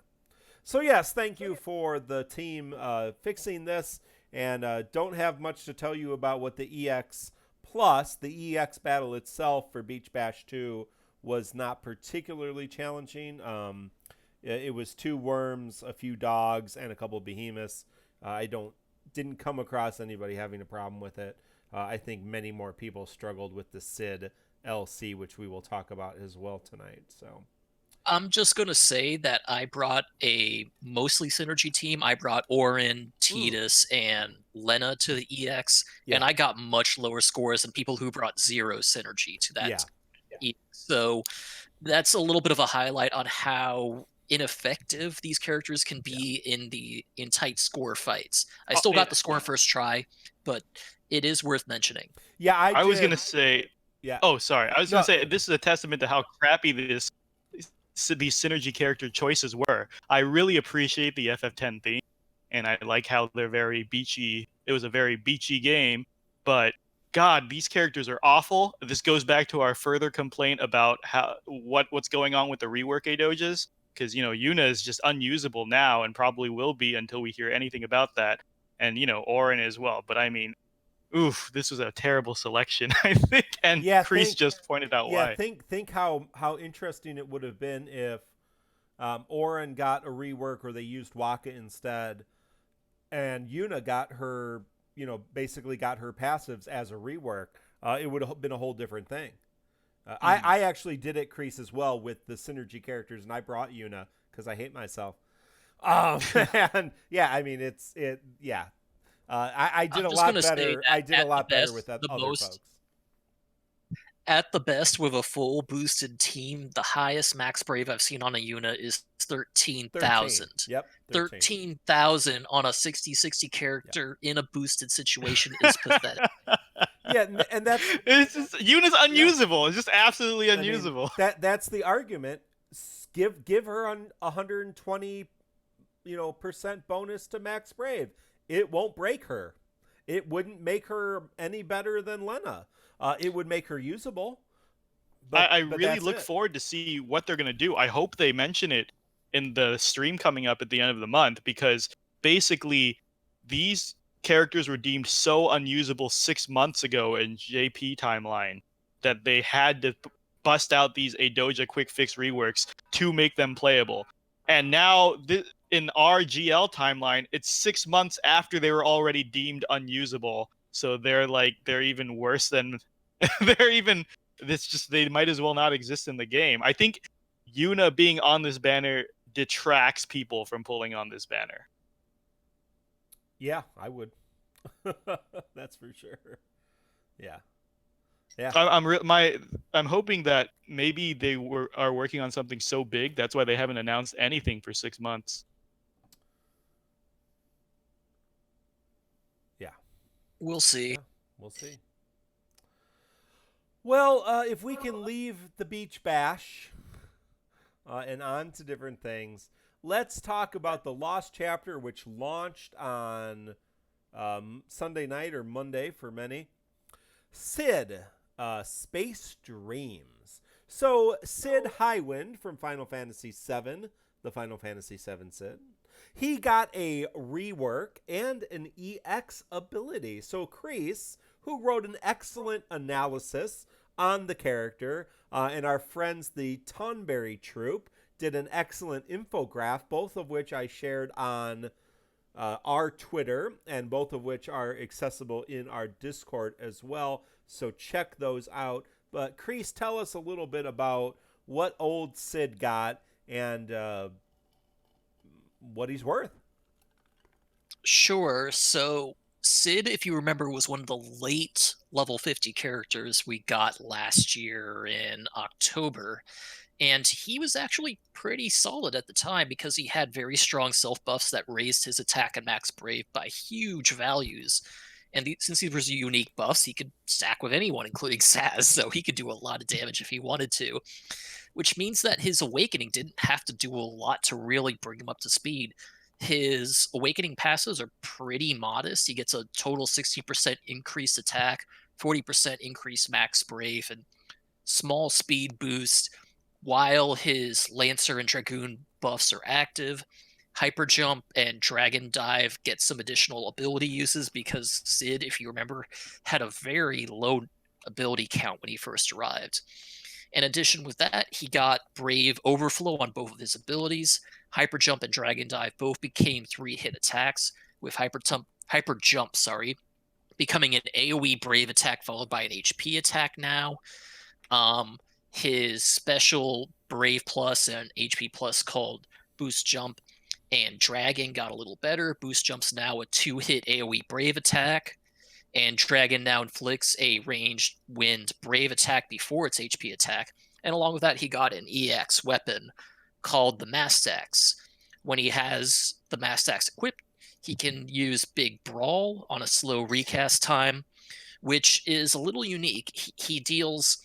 So yes, thank you for the team fixing this. And don't have much to tell you about what the EX plus, the EX battle itself for Beach Bash 2 was not particularly challenging. It was 2 worms, a few dogs, and a couple of behemoths. Didn't come across anybody having a problem with it. I think many more people struggled with the Cid LC, which we will talk about as well tonight. So I'm just going to say that I brought a mostly synergy team. I brought Auron, Tidus, and Lena to the EX, and I got much lower scores than people who brought 0 synergy to that. EX. So that's a little bit of a highlight on how ineffective these characters can be in tight score fights. I still got the score first try, but it is worth mentioning. Yeah, I was going to say... Yeah. Oh, sorry. I was going to say, this is a testament to how crappy these synergy character choices were. I really appreciate the FF10 theme, and I like how they're very beachy. It was a very beachy game, but God, these characters are awful. This goes back to our further complaint about what's going on with the rework Adojas, because Yuna is just unusable now and probably will be until we hear anything about that, and Auron as well. But I mean, oof, this was a terrible selection, I think, and Kreese just pointed out why. Think how interesting it would have been if Auron got a rework or they used Waka instead, and Yuna got her, basically got her passives as a rework. It would have been a whole different thing. I actually did it, Kreese, as well with the synergy characters, and I brought Yuna because I hate myself. And yeah, I mean I did a lot better. I did a lot better with other folks. At the best, with a full boosted team, the highest max brave I've seen on a Yuna is 13,000. Yep. 13,000 on a 60/60 character in a boosted situation is pathetic. Yeah, and that's Yuna's unusable. It's just absolutely unusable. I mean, that's the argument. Give her 120 % bonus to max brave. It won't break her. It wouldn't make her any better than Lena. It would make her usable. But I really look forward to see what they're going to do. I hope they mention it in the stream coming up at the end of the month, because basically these characters were deemed so unusable 6 months ago in JP timeline that they had to bust out these Adoja quick fix reworks to make them playable. And now in our GL timeline, it's 6 months after they were already deemed unusable. So they're even worse than they might as well not exist in the game. I think Yuna being on this banner detracts people from pulling on this banner. Yeah, I would. That's for sure. Yeah. I'm hoping that maybe they are working on something so big that's why they haven't announced anything for 6 months. Yeah. We'll see. Yeah, we'll see. Well, if we can leave the Beach Bash and on to different things, let's talk about the Lost Chapter, which launched on Sunday night or Monday for many. Cid, Space Dreams. So Cid Highwind from Final Fantasy VII, the Final Fantasy VII Cid, he got a rework and an EX ability. So Kreese, who wrote an excellent analysis on the character, and our friends the Tonberry Troop did an excellent infograph, both of which I shared on our Twitter, and both of which are accessible in our Discord as well. So check those out. But Kreese, tell us a little bit about what old Cid got and what he's worth. Sure. So Cid, if you remember, was one of the late level 50 characters we got last year in October. And he was actually pretty solid at the time because he had very strong self buffs that raised his attack and max brave by huge values. And since he was unique buffs, he could stack with anyone, including Saz, so he could do a lot of damage if he wanted to. Which means that his awakening didn't have to do a lot to really bring him up to speed. His awakening passes are pretty modest. He gets a total 60% increased attack, 40% increased max brave, and small speed boost, while his Lancer and Dragoon buffs are active. Hyper Jump and Dragon Dive get some additional ability uses because Cid, if you remember, had a very low ability count when he first arrived. In addition with that, he got Brave Overflow on both of his abilities. Hyper Jump and Dragon Dive both became 3-hit attacks, with Hyper Jump, becoming an AoE Brave attack followed by an HP attack now. His special Brave Plus and HP Plus called Boost Jump and Dragon got a little better. Boost Jump's now a 2-hit AoE Brave attack, and Dragon now inflicts a ranged wind Brave attack before its HP attack. And along with that, he got an EX weapon called the Mastax. When he has the Mastax equipped, he can use Big Brawl on a slow recast time, which is a little unique. He deals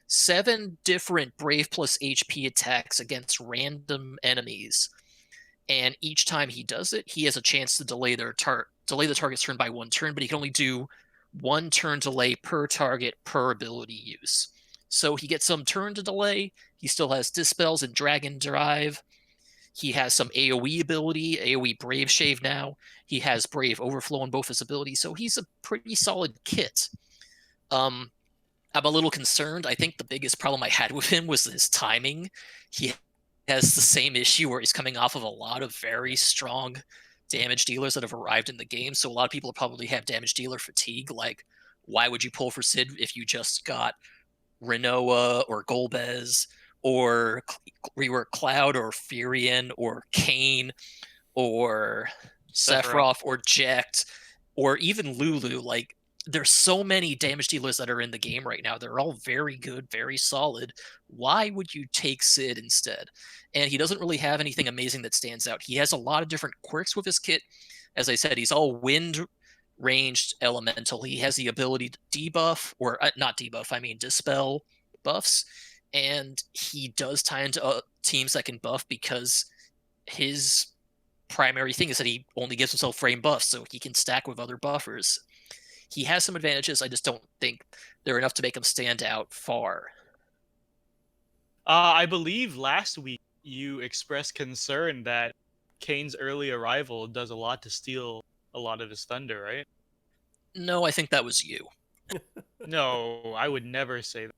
7 different Brave plus HP attacks against random enemies, and each time he does it, he has a chance to delay the target's turn by 1 turn, but he can only do 1 turn delay per target per ability use. So he gets some turn to delay. He still has Dispels and Dragon Drive. He has some AoE ability, AoE Brave Shave now. He has Brave Overflow on both his abilities, so he's a pretty solid kit. I'm a little concerned. I think the biggest problem I had with him was his timing. He has the same issue where he's coming off of a lot of very strong damage dealers that have arrived in the game. So a lot of people probably have damage dealer fatigue. Like, why would you pull for Cid if you just got Renoa or Golbez or Rework Cloud or Furion or Kane or Sephiroth or Jacked or even Lulu? Like, there's so many damage dealers that are in the game right now. They're all very good, very solid. Why would you take Cid instead? And he doesn't really have anything amazing that stands out. He has a lot of different quirks with his kit. As I said, he's all wind ranged elemental. He has the ability to debuff, or not debuff, I mean dispel buffs. And he does tie into teams that can buff because his primary thing is that he only gives himself frame buffs, so he can stack with other buffers. He has some advantages. I just don't think they're enough to make him stand out far. I believe last week you expressed concern that Kane's early arrival does a lot to steal a lot of his thunder, right? No, I think that was you. No, I would never say that.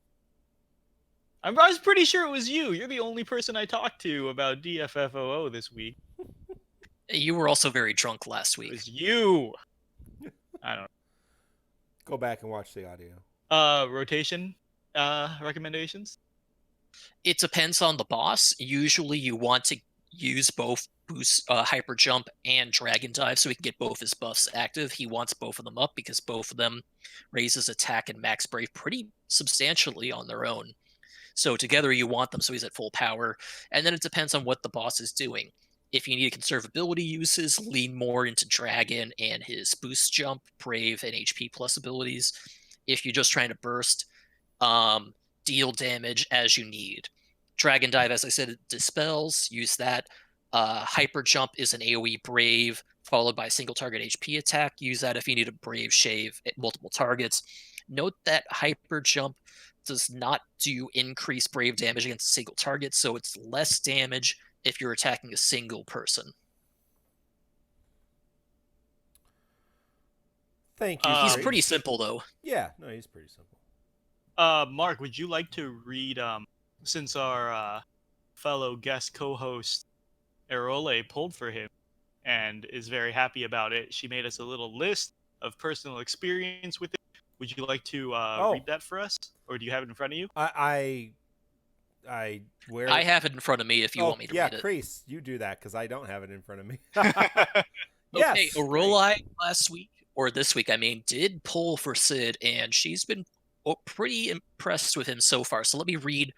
I was pretty sure it was you. You're the only person I talked to about DFFOO this week. You were also very drunk last week. It was you. I don't know. Go back and watch the audio. Rotation recommendations? It depends on the boss. Usually you want to use both boost, hyper jump and dragon dive so he can get both his buffs active. He wants both of them up because both of them raises attack and max brave pretty substantially on their own. So together you want them so he's at full power. And then it depends on what the boss is doing. If you need to conserve ability uses, lean more into Dragon and his boost jump, brave, and HP plus abilities. If you're just trying to burst, deal damage as you need. Dragon Dive, as I said, it dispels. Use that. Hyper Jump is an AoE brave, followed by a single target HP attack. Use that if you need a brave shave at multiple targets. Note that Hyper Jump does not do increased brave damage against a single target, so it's less damage if you're attacking a single person. Thank you. He's pretty simple, though. Yeah, no, he's pretty simple. Mark, would you like to read, since our fellow guest co-host Erole pulled for him and is very happy about it, she made us a little list of personal experience with it. Would you like to read that for us? Or do you have it in front of you? I have it in front of me if you want me to read it. Yeah, Kreese, you do that because I don't have it in front of me. Yes. Okay, Erole last week, or this week, I mean, did pull for Cid, and she's been pretty impressed with him so far. So let me read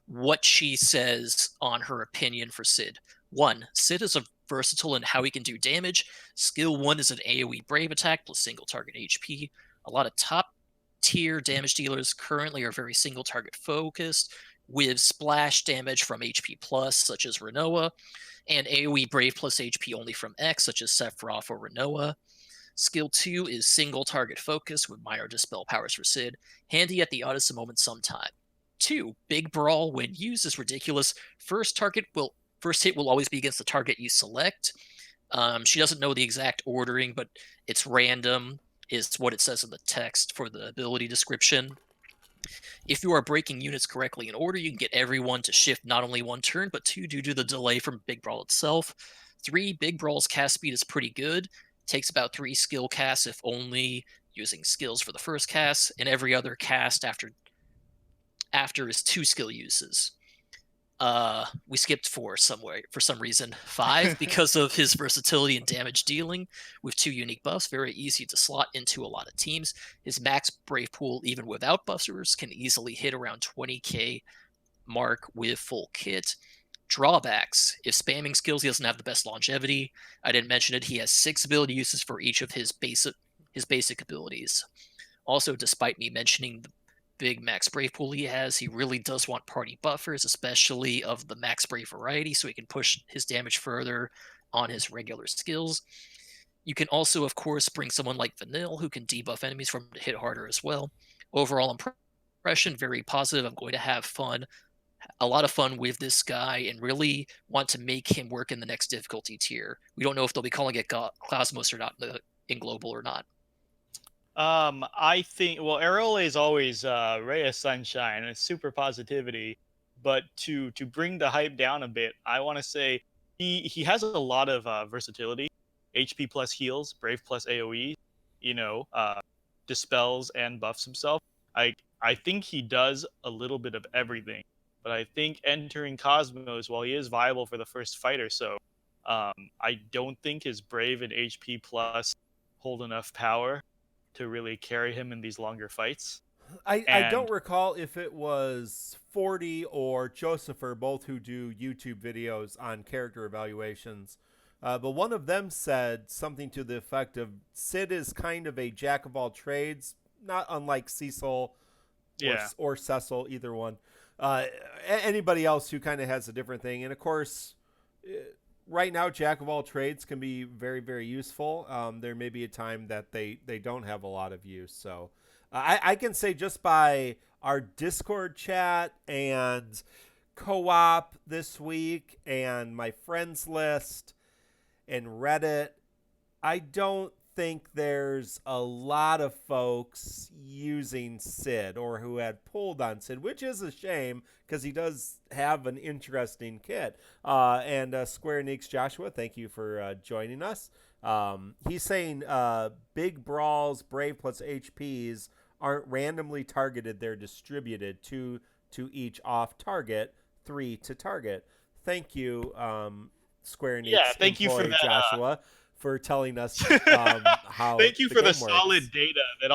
what she says on her opinion for Cid. 1, Cid is versatile in how he can do damage. Skill 1 is an AoE brave attack plus single target HP. A lot of top tier damage dealers currently are very single target focused. with splash damage from HP plus, such as Renoa, and AoE Brave plus HP only from X, such as Sephiroth or Renoa. Skill 2 is single target focus with minor dispel powers for Cid, handy at the oddest moment sometime. 2, Big Brawl when used is ridiculous. First hit will always be against the target you select. She doesn't know the exact ordering, but it's random, is what it says in the text for the ability description. If you are breaking units correctly in order, you can get everyone to shift not only 1 turn, but 2 due to the delay from Big Brawl itself. 3, Big Brawl's cast speed is pretty good. Takes about 3 skill casts if only using skills for the first cast, and every other cast after is 2 skill uses. We skipped 4 somewhere for some reason. 5, because of his versatility and damage dealing with 2 unique buffs, very easy to slot into a lot of teams. His max Brave pool, even without buffers, can easily hit around 20k mark with full kit. Drawbacks: if spamming skills, he doesn't have the best longevity. I didn't mention it. He has 6 ability uses for each of his basic abilities. Also, despite me mentioning the big max brave pool he has, he really does want party buffers, especially of the max brave variety, so he can push his damage further on his regular skills. You can also, of course, bring someone like Vanille, who can debuff enemies for him to hit harder as well. Overall impression, very positive. I'm going to have a lot of fun with this guy, and really want to make him work in the next difficulty tier. We don't know if they'll be calling it Cosmos or not in global or not. I think, well, Areola is always ray of sunshine and super positivity, but to bring the hype down a bit, I want to say he has a lot of versatility. HP plus heals, Brave plus AoE, dispels and buffs himself. I think he does a little bit of everything, but I think entering Cosmos, while he is viable for the first fight or so, I don't think his Brave and HP plus hold enough power to really carry him in these longer fights. I don't recall if it was 40 or Josepher, both who do YouTube videos on character evaluations, but one of them said something to the effect of Cid is kind of a jack of all trades, not unlike Cecil or Cecil, either one. Anybody else who kind of has a different thing. And of course, right now, jack of all trades can be very, very useful. There may be a time that they don't have a lot of use. So I can say just by our Discord chat and co-op this week and my friends list and Reddit, I don't think there's a lot of folks using Cid or who had pulled on Cid, which is a shame because he does have an interesting kit. And Square Enix Joshua, thank you for joining us. He's saying big brawls, Brave plus HPs aren't randomly targeted. They're distributed, 2 to each off target, 3 to target. Thank you, Square Enix thank you for that, Joshua, for telling us how. Thank you the for the game solid works. data. That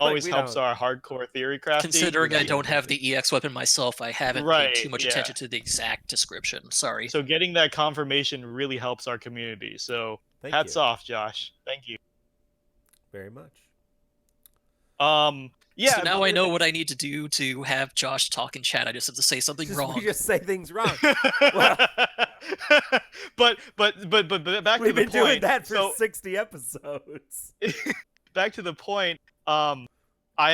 always helps our hardcore theory crafting. Considering I don't have the EX weapon myself, I haven't paid too much attention to the exact description. Sorry. So getting that confirmation really helps our community. So hats off, Josh. Thank you very much. So now I know what I need to do to have Josh talk in chat. I just have to say something wrong. We just say things wrong. but back to the point. We've been doing that for 60 episodes. Back to the point. I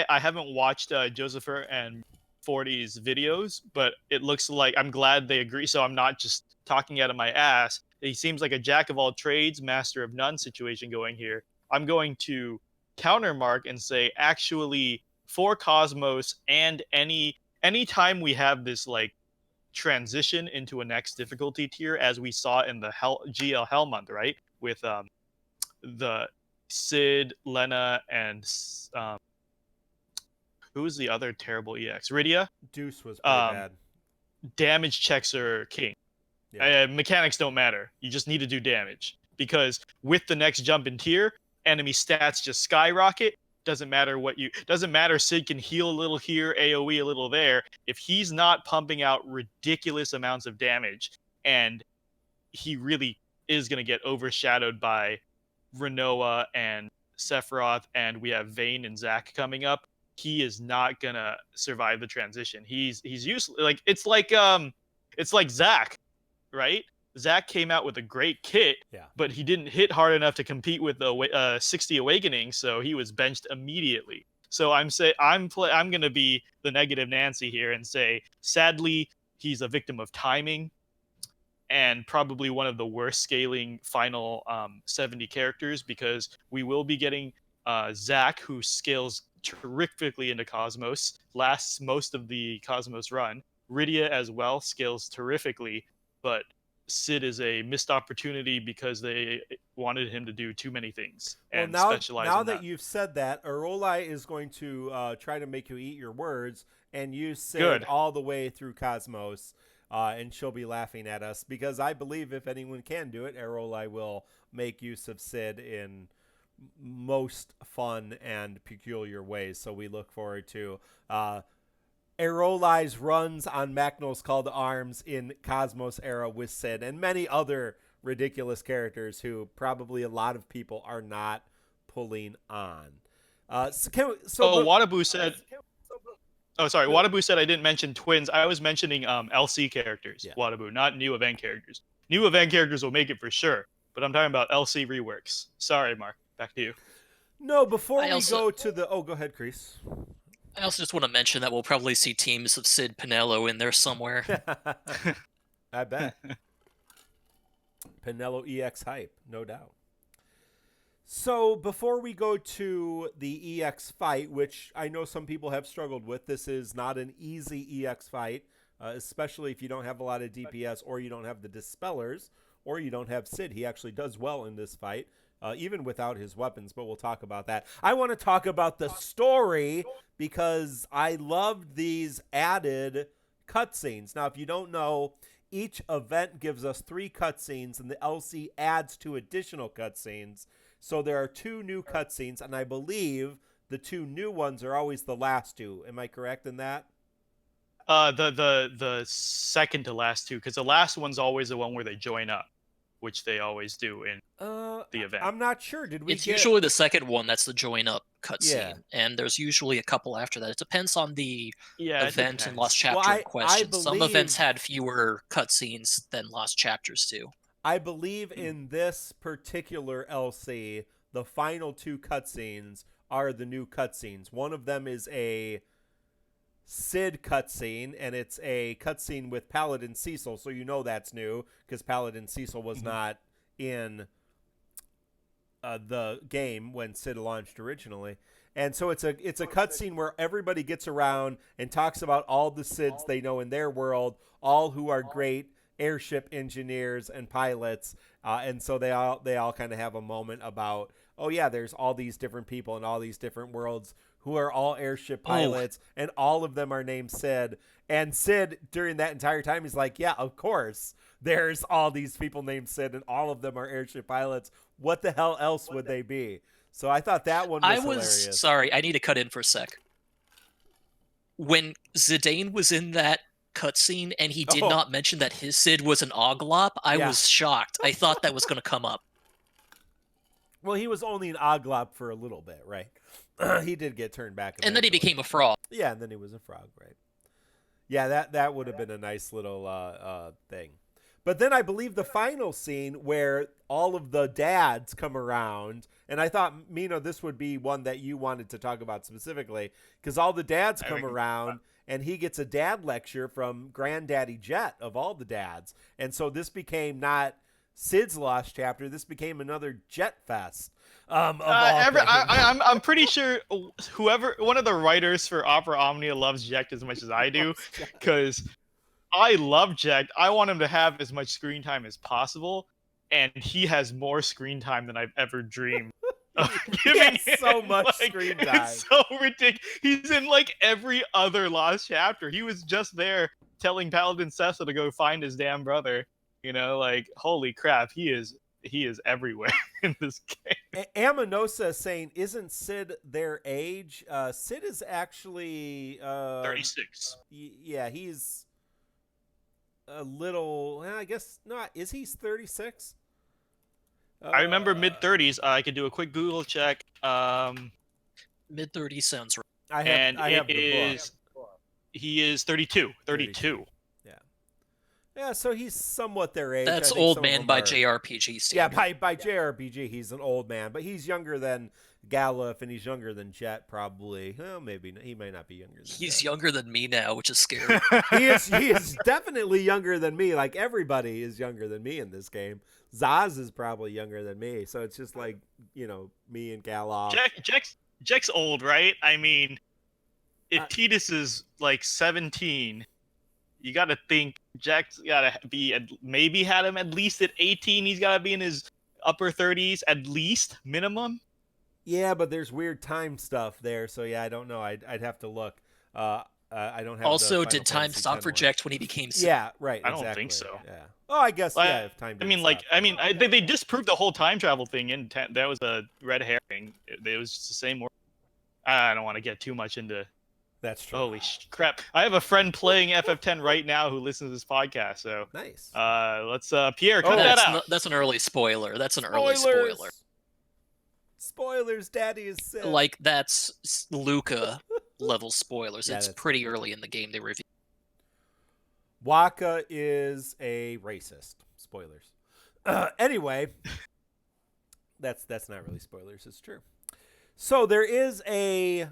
haven't watched Josepher and 40's videos, but it looks like, I'm glad they agree. So I'm not just talking out of my ass. He seems like a jack of all trades, master of none situation going here. I'm going to countermark and say, actually, for Cosmos and any time we have this like transition into a next difficulty tier, as we saw in the GL Hell month, right, with the Cid, Lena, and who's the other terrible EX? Rydia. Deuce was pretty bad. Damage checks are king. Yeah. Mechanics don't matter. You just need to do damage, because with the next jump in tier, enemy stats just skyrocket. Doesn't matter Cid can heal a little here, AoE a little there. If he's not pumping out ridiculous amounts of damage, and he really is going to get overshadowed by Renoa and Sephiroth, and we have Vayne and Zac coming up, he is not gonna survive the transition. He's useless. Like it's like Zack, right? Zack came out with a great kit, but he didn't hit hard enough to compete with the 60 Awakening, so he was benched immediately. So I'm gonna be the negative Nancy here and say, sadly, he's a victim of timing, and probably one of the worst scaling final 70 characters, because we will be getting Zack, who scales terrifically into Cosmos, lasts most of the Cosmos run. Rydia as well scales terrifically, but Cid is a missed opportunity because they wanted him to do too many things and specialize now in that you've said that, Arolai is going to try to make you eat your words and use Cid Good. all the way through Cosmos, and she'll be laughing at us because I believe if anyone can do it, Arolai will make use of Cid in most fun and peculiar ways. So we look forward to Arolai's runs on Macnol's Call to Arms in Cosmos era with Cid and many other ridiculous characters who probably a lot of people are not pulling on. Wadabu said... Oh, sorry. Wadabu said I didn't mention twins. I was mentioning LC characters, Wadabu, not new event characters. New event characters will make it for sure, but I'm talking about LC reworks. Sorry, Mark. Back to you. No, before we go to the... Oh, go ahead, Chris. I also just want to mention that we'll probably see teams of Cid Pinello in there somewhere. I bet. Pinello EX hype, no doubt. So before we go to the EX fight, which I know some people have struggled with, this is not an easy EX fight, especially if you don't have a lot of DPS or you don't have the Dispellers or you don't have Cid. He actually does well in this fight, even without his weapons, but we'll talk about that. I want to talk about the story because I loved these added cutscenes. Now, if you don't know, each event gives us 3 cutscenes, and the LC adds 2 additional cutscenes. So there are 2 new cutscenes, and I believe the 2 new ones are always the last 2. Am I correct in that? The second to last 2, because the last one's always the one where they join up, which they always do in the event. I'm not sure. It's usually the second one that's the join up cutscene, and there's usually a couple after that. It depends on the event and Lost Chapter in question. Some events had fewer cutscenes than Lost Chapters do. I believe in this particular LC, the final 2 cutscenes are the new cutscenes. One of them is a Cid cutscene, and it's a cutscene with Paladin Cecil, so you know that's new because Paladin Cecil was not in the game when Cid launched originally. And so it's a cutscene where everybody gets around and talks about all the Cids they know in their world, all who are great airship engineers and pilots, and so they all kind of have a moment about, oh yeah, there's all these different people in all these different worlds who are all airship pilots, and all of them are named Cid. And Cid, during that entire time, he's like, yeah, of course, there's all these people named Cid, and all of them are airship pilots. What the hell else would they be? So I thought that one was hilarious. Sorry, I need to cut in for a sec. When Zidane was in that cutscene and he did not mention that his Cid was an Oglop, I was shocked. I thought that was going to come up. Well, he was only an Oglop for a little bit, right? He did get turned back. And then he became a frog. Yeah, and then he was a frog, right? Yeah, that would have been a nice little thing. But then I believe the final scene where all of the dads come around, and I thought, Mino, this would be one that you wanted to talk about specifically, because all the dads come around, and he gets a dad lecture from Granddaddy Jet of all the dads. And so this became not Cid's Lost Chapter. This became another Jet Fest. I'm pretty sure one of the writers for Opera Omnia loves Jet as much as I do, because I love Jet. I want him to have as much screen time as possible, and he has more screen time than I've ever dreamed. He has so much screen time. It's so ridiculous. He's in like every other Lost Chapter. He was just there telling Paladin Cecil to go find his damn brother. You know, like, holy crap, he is everywhere in this game. Aminosa is saying, isn't Cid their age? Cid is actually 36. Yeah, he's a little. I guess not. Is he 36? I remember mid-30s. I could do a quick Google check. Mid-30s sounds right. I have the book. He is 32. 32. Yeah. Yeah, so he's somewhat their age. That's old man by JRPG standards. Yeah, by JRPG, he's an old man, but he's younger than Galuf, and he's younger than Jet, probably. Well, maybe he may not be younger than He's Jet. younger than me now, which is scary. He is definitely younger than me. Like, everybody is younger than me in this game. Zaz is probably younger than me, so it's just like, me and Galuf. Jack's old, right? I mean, if Tidus is like 17, you got to think Jack's got to be maybe had him at least at 18. He's got to be in his upper 30s at least, minimum. Yeah, but there's weird time stuff there, so yeah, I don't know. I'd have to look. I don't have. Also, did time stop for Jack when he became? Yeah, right. I exactly. don't think so. Yeah. Oh, I guess yeah. If time. They disproved the whole time travel thing, and that was a red herring. It was just the same word. I don't want to get too much into. That's true. Holy crap! I have a friend playing FF10 right now who listens to this podcast. So nice. Let's Pierre cut that out. That's an early spoiler. That's an early spoiler. Spoilers, Daddy is Cid. Like, that's Luca level spoilers. It's pretty early in the game they reveal. Waka is a racist. Spoilers. Anyway, that's not really spoilers. It's true. So there is a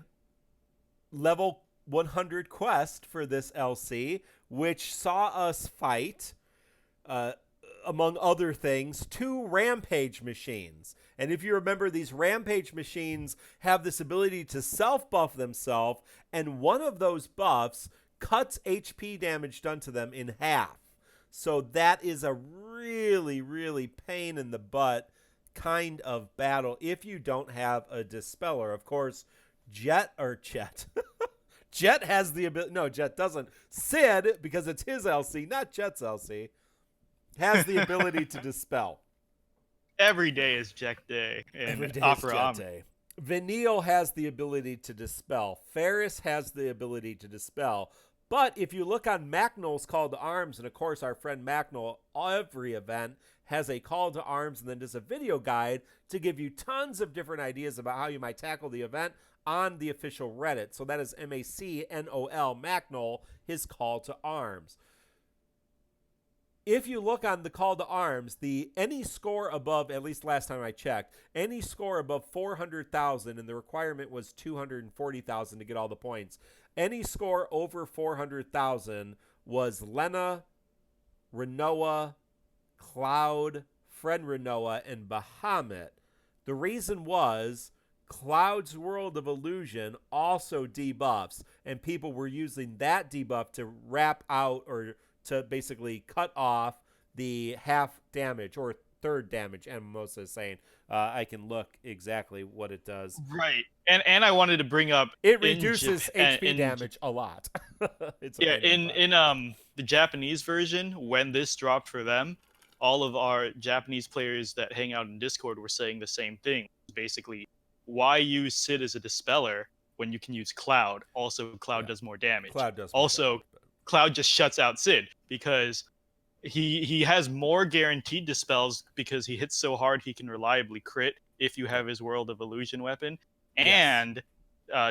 level 100 quest for this LC, which saw us fight, among other things, 2 rampage machines. And if you remember, these rampage machines have this ability to self-buff themselves, and one of those buffs cuts HP damage done to them in half. So that is a really, really pain in the butt kind of battle if you don't have a Dispeller. Of course, Jet has the ability. No, Jet doesn't. Cid, because it's his LC, not Jet's LC, has the ability to dispel. Every day is Jack Day. Every day is Jet Day. Vanille has the ability to dispel. Ferris has the ability to dispel. But if you look on Macnol's Call to Arms, and of course our friend Macnol, every event has a call to arms and then does a video guide to give you tons of different ideas about how you might tackle the event on the official Reddit. So that is MACNOL, Macnol, his call to arms. If you look on the call to arms, any score above, at least last time I checked, any score above 400,000, and the requirement was 240,000 to get all the points. Any score over 400,000 was Lena, Renoa, Cloud, Friend Renoa, and Bahamut. The reason was Cloud's World of Illusion also debuffs, and people were using that debuff to wrap out or to basically cut off the half damage or third damage. And Mimosa is saying, I can look exactly what it does. Right. And I wanted to bring up it reduces HP damage a lot. In the Japanese version, when this dropped for them, all of our Japanese players that hang out in Discord were saying the same thing. Basically, why use Cid as a dispeller when you can use Cloud? Also, Cloud does more damage. Cloud does more damage. Cloud just shuts out Cid because he has more guaranteed dispels because he hits so hard he can reliably crit if you have his World of Illusion weapon. Yes. And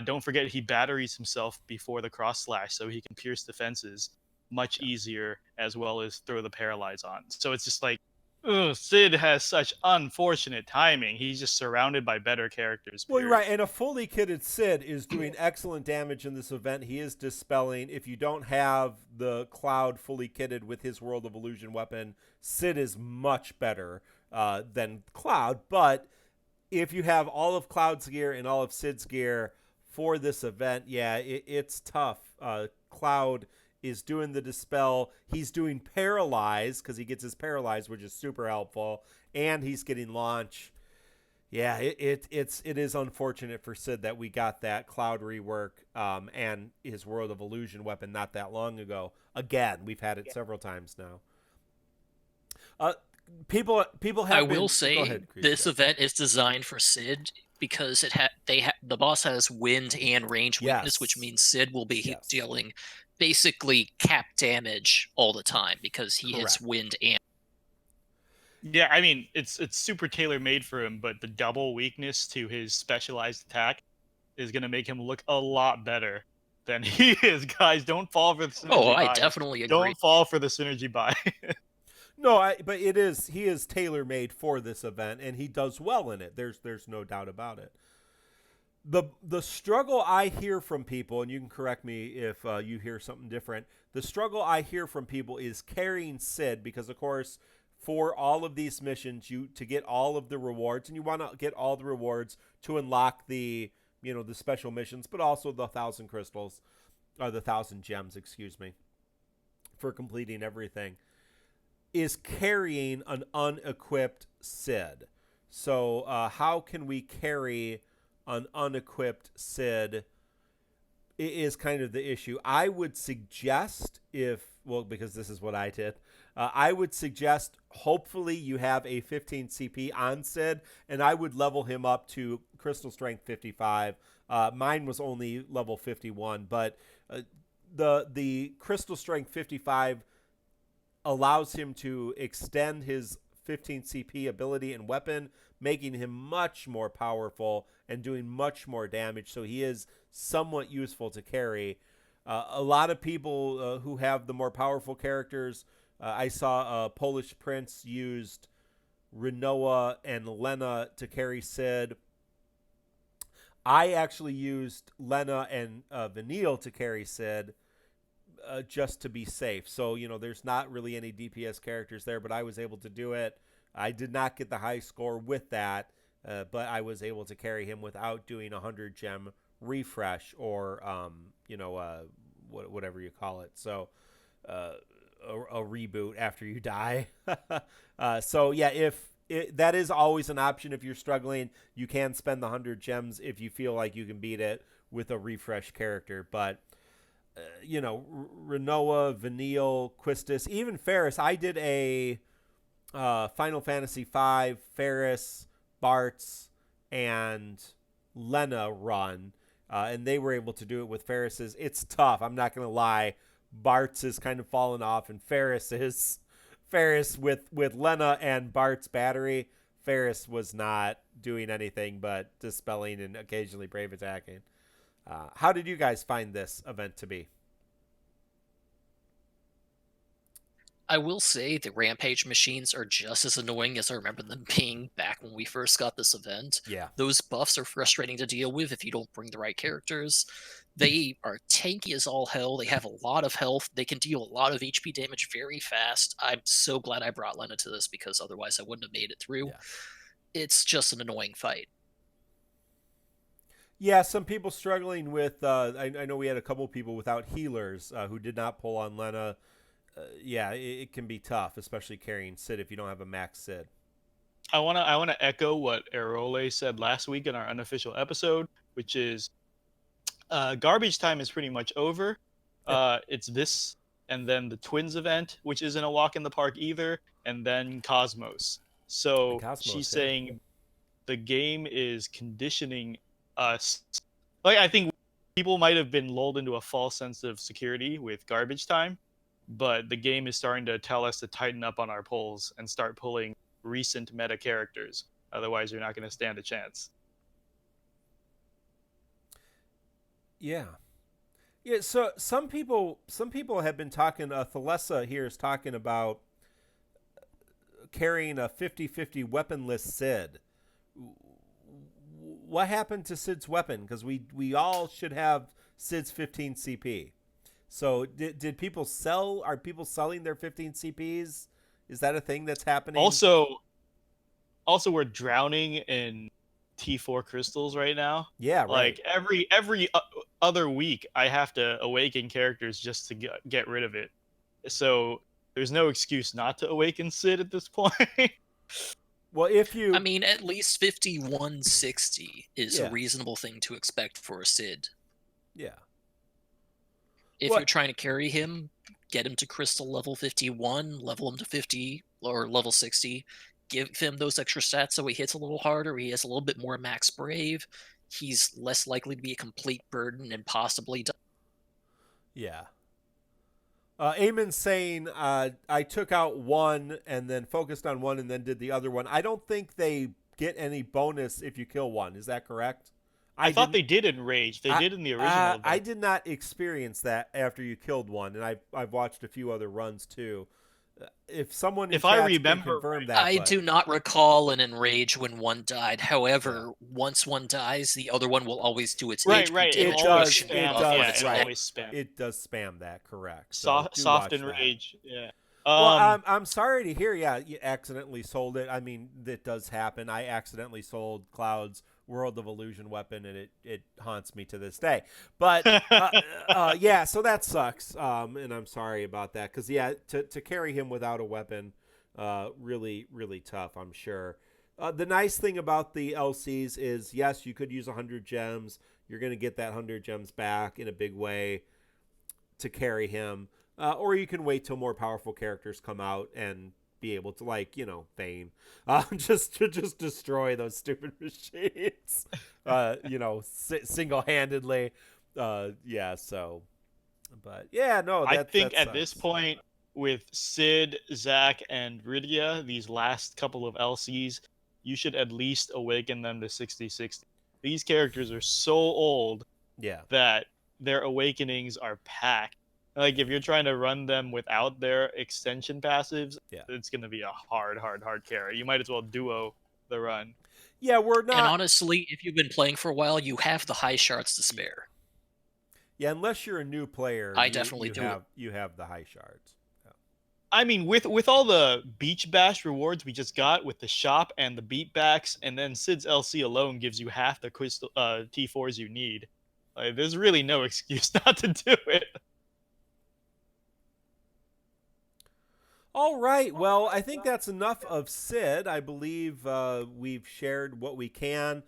don't forget, he batteries himself before the cross slash, so he can pierce defenses much easier, as well as throw the paralyze on. So it's just like, Cid has such unfortunate timing. He's just surrounded by better characters. Well, you're right. And a fully kitted Cid is doing excellent damage in this event. He is dispelling. If you don't have the Cloud fully kitted with his World of Illusion weapon, Cid is much better than Cloud. But if you have all of Cloud's gear and all of Cid's gear for this event, yeah, it's tough. Cloud is doing the dispel. He's doing paralyze because he gets his paralyze, which is super helpful, and he's getting launch. Yeah, it is unfortunate for Cid that we got that Cloud rework and his World of Illusion weapon not that long ago. Again, we've had it several times now. People have. I will say this event is designed for Cid because the boss has wind and range weakness, which means Cid will be dealing basically cap damage all the time because he hits wind and. Yeah, I mean it's super tailor made for him, but the double weakness to his specialized attack is going to make him look a lot better than he is. Guys, don't fall for the synergy Oh, I buy. definitely agree. Don't fall for the synergy buy. No, but he is tailor made for this event, and he does well in it. There's no doubt about it. The struggle I hear from people, and you can correct me if you hear something different. The struggle I hear from people is carrying Cid, because of course, for all of these missions, to get all of the rewards, and you want to get all the rewards to unlock the the special missions, but also the 1,000 crystals, or the 1,000 gems, excuse me, for completing everything, is carrying an unequipped Cid. So how can we carry an unequipped Cid is kind of the issue. I would suggest because this is what I did, I would suggest hopefully you have a 15 CP on Cid, and I would level him up to Crystal Strength 55. Mine was only level 51, but the Crystal Strength 55 allows him to extend his 15 CP ability and weapon, making him much more powerful and doing much more damage. So he is somewhat useful to carry. A lot of people who have the more powerful characters, I saw a Polish Prince used Rinoa and Lena to carry Cid. I actually used Lena and Vanille to carry Cid, just to be safe. So, there's not really any DPS characters there, but I was able to do it. I did not get the high score with that, but I was able to carry him without doing a 100 gem refresh or, whatever you call it. So, a reboot after you die. So, yeah, that is always an option if you're struggling. You can spend the 100 gems if you feel like you can beat it with a refresh character, but Rinoa, Vanille, Quistis, even Ferris. I did a Final Fantasy V, Ferris, Bartz, and Lena run, and they were able to do it with Ferris's. It's tough. I'm not going to lie. Bartz is kind of fallen off, and Ferris with Lena and Bart's battery. Ferris was not doing anything but dispelling and occasionally brave attacking. How did you guys find this event to be? I will say the Rampage machines are just as annoying as I remember them being back when we first got this event. Yeah. Those buffs are frustrating to deal with if you don't bring the right characters. They are tanky as all hell. They have a lot of health. They can deal a lot of HP damage very fast. I'm so glad I brought Lena to this, because otherwise I wouldn't have made it through. Yeah. It's just an annoying fight. Yeah, some people struggling with, I know we had a couple people without healers who did not pull on Lena. Yeah, it can be tough, especially carrying Cid if you don't have a max Cid. I wanna echo what Erole said last week in our unofficial episode, which is garbage time is pretty much over. It's this, and then the Twins event, which isn't a walk in the park either, and then Cosmos. So she's saying the game is conditioning us. Like, I think people might have been lulled into a false sense of security with garbage time, but the game is starting to tell us to tighten up on our pulls and start pulling recent meta characters. Otherwise, you're not going to stand a chance. Yeah. So some people have been talking. Thalessa here is talking about carrying a 50-50 weaponless Cid. What happened to Cid's weapon? Because we all should have Cid's 15 CP. So did people sell? Are people selling their 15 CPs? Is that a thing that's happening? Also, we're drowning in T4 crystals right now. Yeah, right. Like every other week, I have to awaken characters just to get rid of it. So there's no excuse not to awaken Cid at this point. Well, I mean, at least 5160 is a reasonable thing to expect for a Cid. Yeah. If you're trying to carry him, get him to crystal level 51, level him to 50 or level 60, give him those extra stats so he hits a little harder, he has a little bit more max brave, he's less likely to be a complete burden and possibly die. Yeah. Eamon's saying, I took out one and then focused on one and then did the other one. I don't think they get any bonus if you kill one. Is that correct? I thought they did in Rage. They did in the original. I did not experience that after you killed one, and I've watched a few other runs too. If someone in chat can confirm that, I do not recall an enrage when one died. However, once one dies, the other one will always do its right. It does always spam. It does spam that, correct? So soft enrage, yeah. Well, I'm sorry to hear. Yeah, you accidentally sold it. I mean, that does happen. I accidentally sold Cloud's World of Illusion weapon, and it haunts me to this day. But yeah, so that sucks. And I'm sorry about that, because yeah, to carry him without a weapon, really really tough, I'm sure. The nice thing about the LCs is, yes, you could use 100 gems. You're going to get that 100 gems back in a big way to carry him. Or you can wait till more powerful characters come out and be able to, like, Vayne, just destroy those stupid machines, single-handedly. Yeah, so, but yeah, no, I think at this point with Cid, Zack, and Rydia, these last couple of LCs, you should at least awaken them to 60/60. These characters are so old, that their awakenings are packed. Like, if you're trying to run them without their extension passives, it's going to be a hard carry. You might as well duo the run. Yeah, we're not... And honestly, if you've been playing for a while, you have the high shards to spare. Yeah, unless you're a new player, I definitely do. You have the high shards. Yeah. I mean, with all the Beach Bash rewards we just got with the shop and the beatbacks, and then Cid's LC alone gives you half the crystal T4s you need. Like, there's really no excuse not to do it. All right. Well, I think that's enough of Cid. I believe we've shared what we can.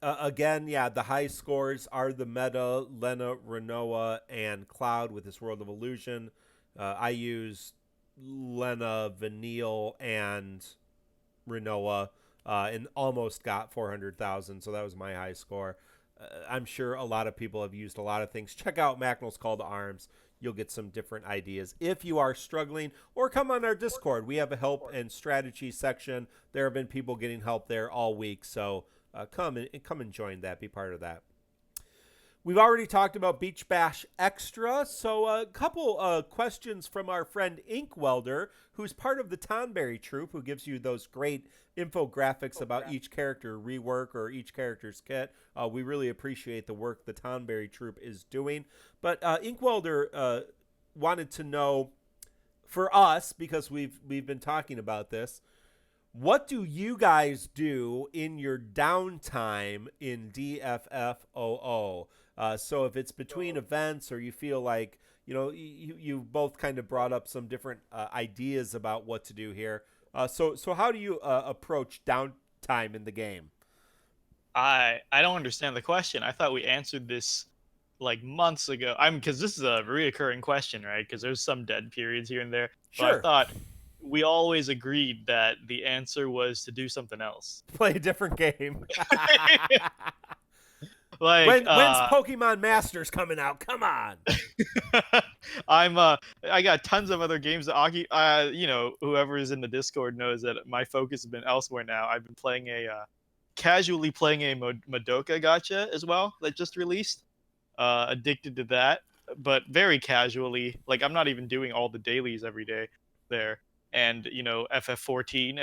Again, yeah, the high scores are the meta, Lena, Renoa, and Cloud with this World of Illusion. I used Lena, Vanille, and Renoa, and almost got 400,000, so that was my high score. I'm sure a lot of people have used a lot of things. Check out Macnol's Call to Arms. You'll get some different ideas if you are struggling, or come on our Discord. We have a help and strategy section. There have been people getting help there all week, so come and join that. Be part of that. We've already talked about Beach Bash Extra, so a couple questions from our friend Ink Welder, who's part of the Tonberry Troop, who gives you those great infographics about each character rework or each character's kit. We really appreciate the work the Tonberry Troop is doing. But Ink Welder wanted to know, for us, because we've been talking about this, what do you guys do in your downtime in DFFOO? So if it's between events, or you feel like, you both kind of brought up some different ideas about what to do here. So how do you approach downtime in the game? I don't understand the question. I thought we answered this like months ago. Because this is a reoccurring question, right? Because there's some dead periods here and there. Sure. But I thought we always agreed that the answer was to do something else. Play a different game. Like, when's Pokemon Masters coming out? Come on. I got tons of other games that whoever is in the Discord knows that my focus has been elsewhere now. I've been playing casually playing a Madoka gacha as well that just released. Addicted to that, but very casually. Like, I'm not even doing all the dailies every day there. And, FF14,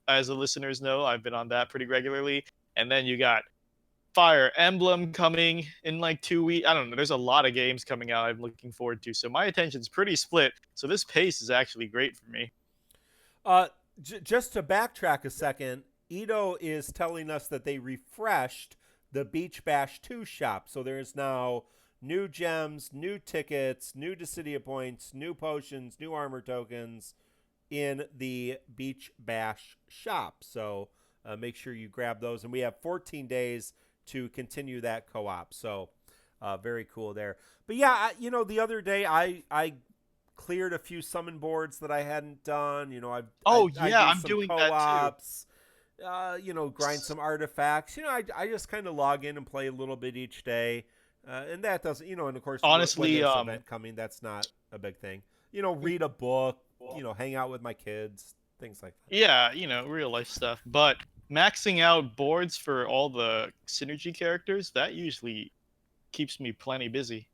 as the listeners know, I've been on that pretty regularly. And then you got Fire Emblem coming in like 2 weeks. I don't know. There's a lot of games coming out I'm looking forward to. So my attention's pretty split. So this pace is actually great for me. Just to backtrack a second, Ito is telling us that they refreshed the Beach Bash 2 shop. So there's now new gems, new tickets, new Dissidia points, new potions, new armor tokens in the Beach Bash shop. So make sure you grab those. And we have 14 days to continue that co-op. So very cool there. But yeah, the other day I cleared a few summon boards that I hadn't done. I'm doing co-ops, that too. Grind some artifacts. I just kind of log in and play a little bit each day. And that doesn't, and of course, honestly, when there's an event coming, that's not a big thing. Read a book, hang out with my kids, things like that. Yeah, real life stuff. But maxing out boards for all the synergy characters, that usually keeps me plenty busy.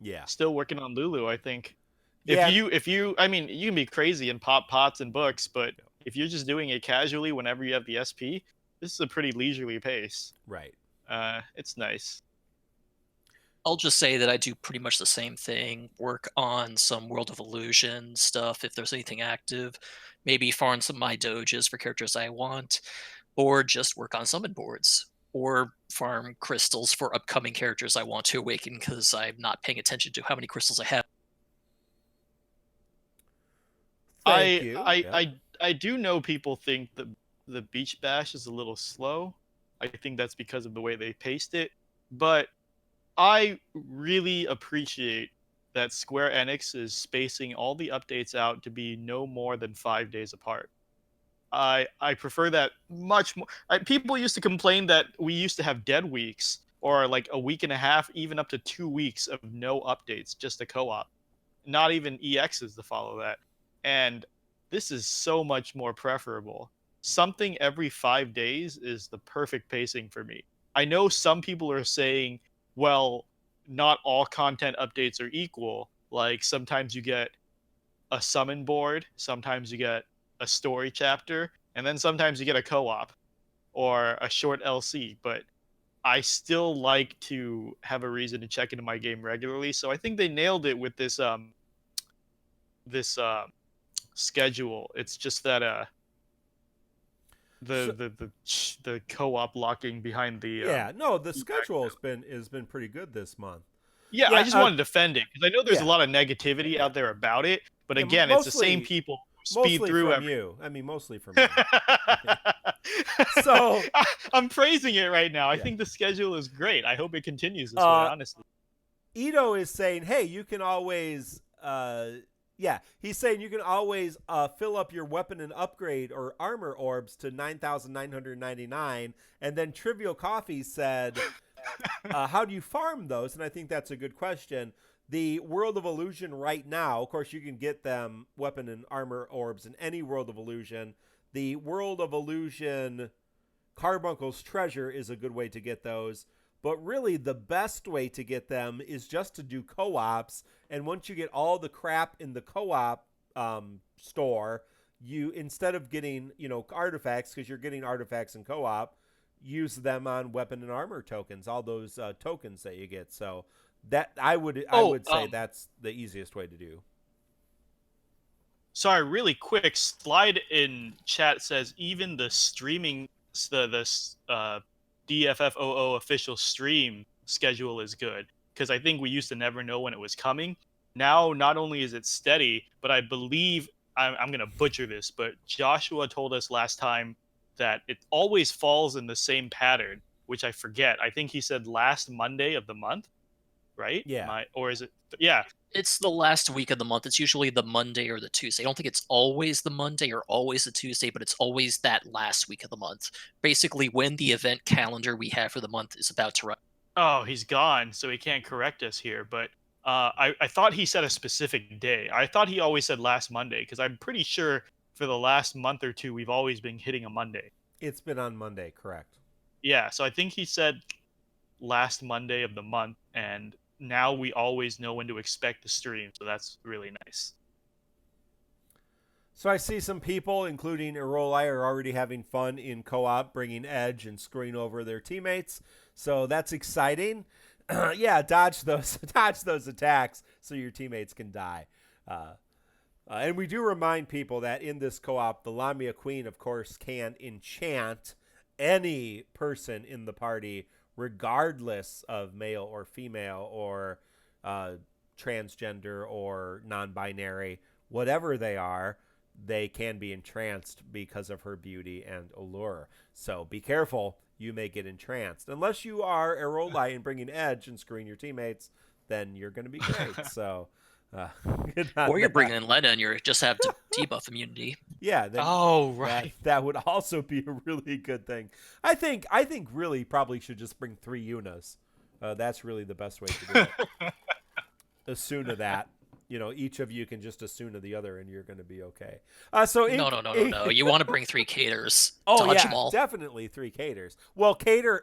Yeah. Still working on Lulu, I think. Yeah. If you, I mean, you can be crazy and pop pots and books, but if you're just doing it casually whenever you have the SP, this is a pretty leisurely pace. Right. It's nice. I'll just say that I do pretty much the same thing. Work on some World of Illusion stuff if there's anything active. Maybe farm some my doges for characters I want, or just work on summon boards, or farm crystals for upcoming characters I want to awaken because I'm not paying attention to how many crystals I have. Thank you. I do know people think that the Beach Bash is a little slow. I think that's because of the way they paced it, but I really appreciate that Square Enix is spacing all the updates out to be no more than 5 days apart. I prefer that much more. People used to complain that we used to have dead weeks or like a week and a half, even up to 2 weeks of no updates, just a co-op. Not even EXs to follow that. And this is so much more preferable. Something every 5 days is the perfect pacing for me. I know some people are saying, well, not all content updates are equal. Like sometimes you get a summon board, sometimes you get a story chapter, and then sometimes you get a co-op or a short LC. But I still like to have a reason to check into my game regularly. So I think they nailed it with this schedule. It's just that the co-op locking behind the the schedule has been pretty good this month. Yeah, I just want to defend it because I know there's a lot of negativity out there about it, but again, it's the same people who speed through you. I mean, mostly from you. So I'm praising it right now. I think the schedule is great. I hope it continues this way, honestly. Ito is saying, hey, you can always he's saying you can always fill up your weapon and upgrade or armor orbs to 9,999. And then Trivial Coffee said, how do you farm those? And I think that's a good question. The World of Illusion right now, of course, you can get them weapon and armor orbs in any World of Illusion. The World of Illusion Carbuncle's Treasure is a good way to get those. But really, the best way to get them is just to do co-ops. And once you get all the crap in the co-op store, you, instead of getting, artifacts, because you're getting artifacts in co-op, use them on weapon and armor tokens, all those tokens that you get. So that I would say that's the easiest way to do. Sorry, really quick. Slide in chat says even the streaming, the DFFOO official stream schedule is good, because I think we used to never know when it was coming. Now, not only is it steady, but I believe, I'm going to butcher this, but Joshua told us last time that it always falls in the same pattern, which I forget. I think he said last Monday of the month, right? Yeah. Or is it? Yeah. It's the last week of the month. It's usually the Monday or the Tuesday. I don't think it's always the Monday or always the Tuesday, but it's always that last week of the month. Basically, when the event calendar we have for the month is about to run. Oh, he's gone, so he can't correct us here. But I thought he said a specific day. I thought he always said last Monday, because I'm pretty sure for the last month or two, we've always been hitting a Monday. It's been on Monday, correct. Yeah, so I think he said last Monday of the month, and now we always know when to expect the stream, so that's really nice. So I see some people, including Erolai, are already having fun in co-op, bringing Edge and screwing over their teammates. So that's exciting. Dodge those attacks so your teammates can die. And we do remind people that in this co-op, the Lamia Queen, of course, can enchant any person in the party, regardless of male or female or transgender or non-binary, whatever they are, they can be entranced because of her beauty and allure. So be careful, you may get entranced. Unless you are Erolai and bringing Edge and screwing your teammates, then you're going to be great. So... or you're bringing in Lena and you just have to debuff immunity. Yeah. Right. That would also be a really good thing. I think really probably should just bring 3 Yunas. That's really the best way to do it. Asuna that. each of you can just assume to the other, and you're going to be okay. No. You want to bring 3 caters. Oh Dodge yeah, them all. definitely 3 caters. Well, Cater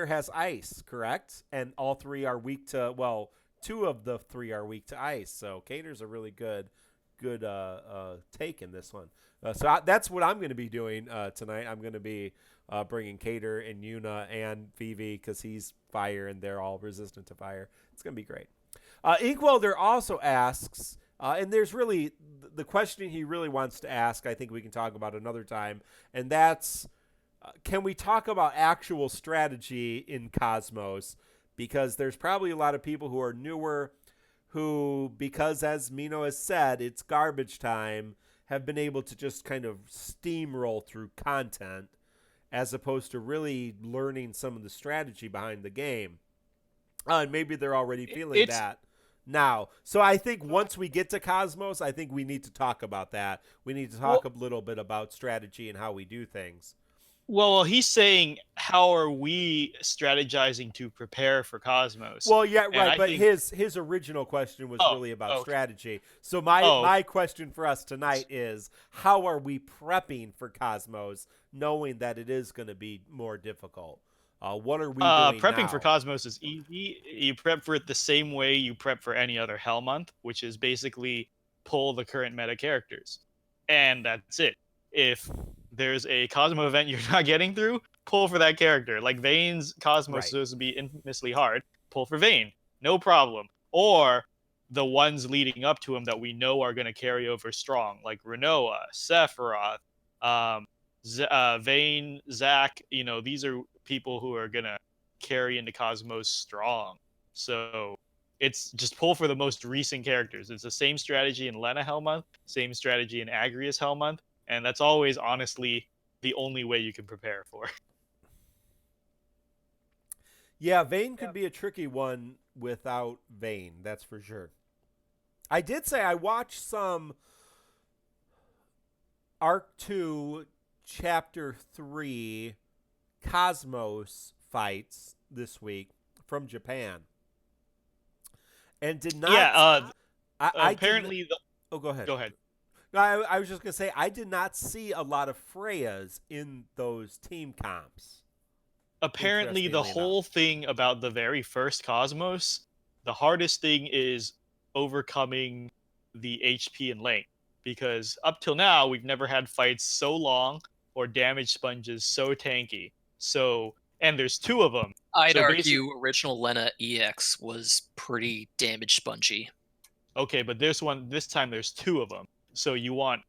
has ice, correct? And all 3 are weak to 2 of the 3 are weak to ice. So Cater's a really good take in this one. That's what I'm going to be doing tonight. I'm going to be bringing Cater and Yuna and Vivi because he's fire and they're all resistant to fire. It's going to be great. Inkwelder also asks, and there's really the question he really wants to ask, I think we can talk about another time, and that's, can we talk about actual strategy in Cosmos? Because there's probably a lot of people who are newer who, because as Mino has said, it's garbage time, have been able to just kind of steamroll through content as opposed to really learning some of the strategy behind the game. And maybe they're already feeling that now. So I think once we get to Cosmos, I think we need to talk about that. We need to talk a little bit about strategy and how we do things. Well, he's saying, how are we strategizing to prepare for Cosmos? Well, yeah, right. But his original question was really about strategy. So my question for us tonight is, how are we prepping for Cosmos, knowing that it is going to be more difficult? What are we doing prepping now? for Cosmos is easy. You prep for it the same way you prep for any other Hell Month, which is basically pull the current meta characters. And that's it. If there's a Cosmo event you're not getting through, pull for that character. Like Vayne's Cosmos is supposed to be infamously hard. Pull for Vayne. No problem. Or the ones leading up to him that we know are going to carry over strong, like Renoa, Sephiroth, Vayne, Zac. These are people who are going to carry into Cosmos strong. So it's just pull for the most recent characters. It's the same strategy in Lena Hell Month, same strategy in Agrius Hell Month. And that's always, honestly, the only way you can prepare for. Yeah, Vayne could be a tricky one without Vayne, that's for sure. I did say I watched some Arc 2, Chapter 3 Cosmos fights this week from Japan. And did not... Yeah, apparently... go ahead. Go ahead. No, I was just going to say, I did not see a lot of Freyas in those team comps. Apparently, the whole thing about the very first Cosmos, the hardest thing is overcoming the HP and length. Because up till now, we've never had fights so long or damage sponges so tanky. And there's 2 of them. I'd argue original Lena EX was pretty damage spongy. Okay, but this time there's 2 of them. So you want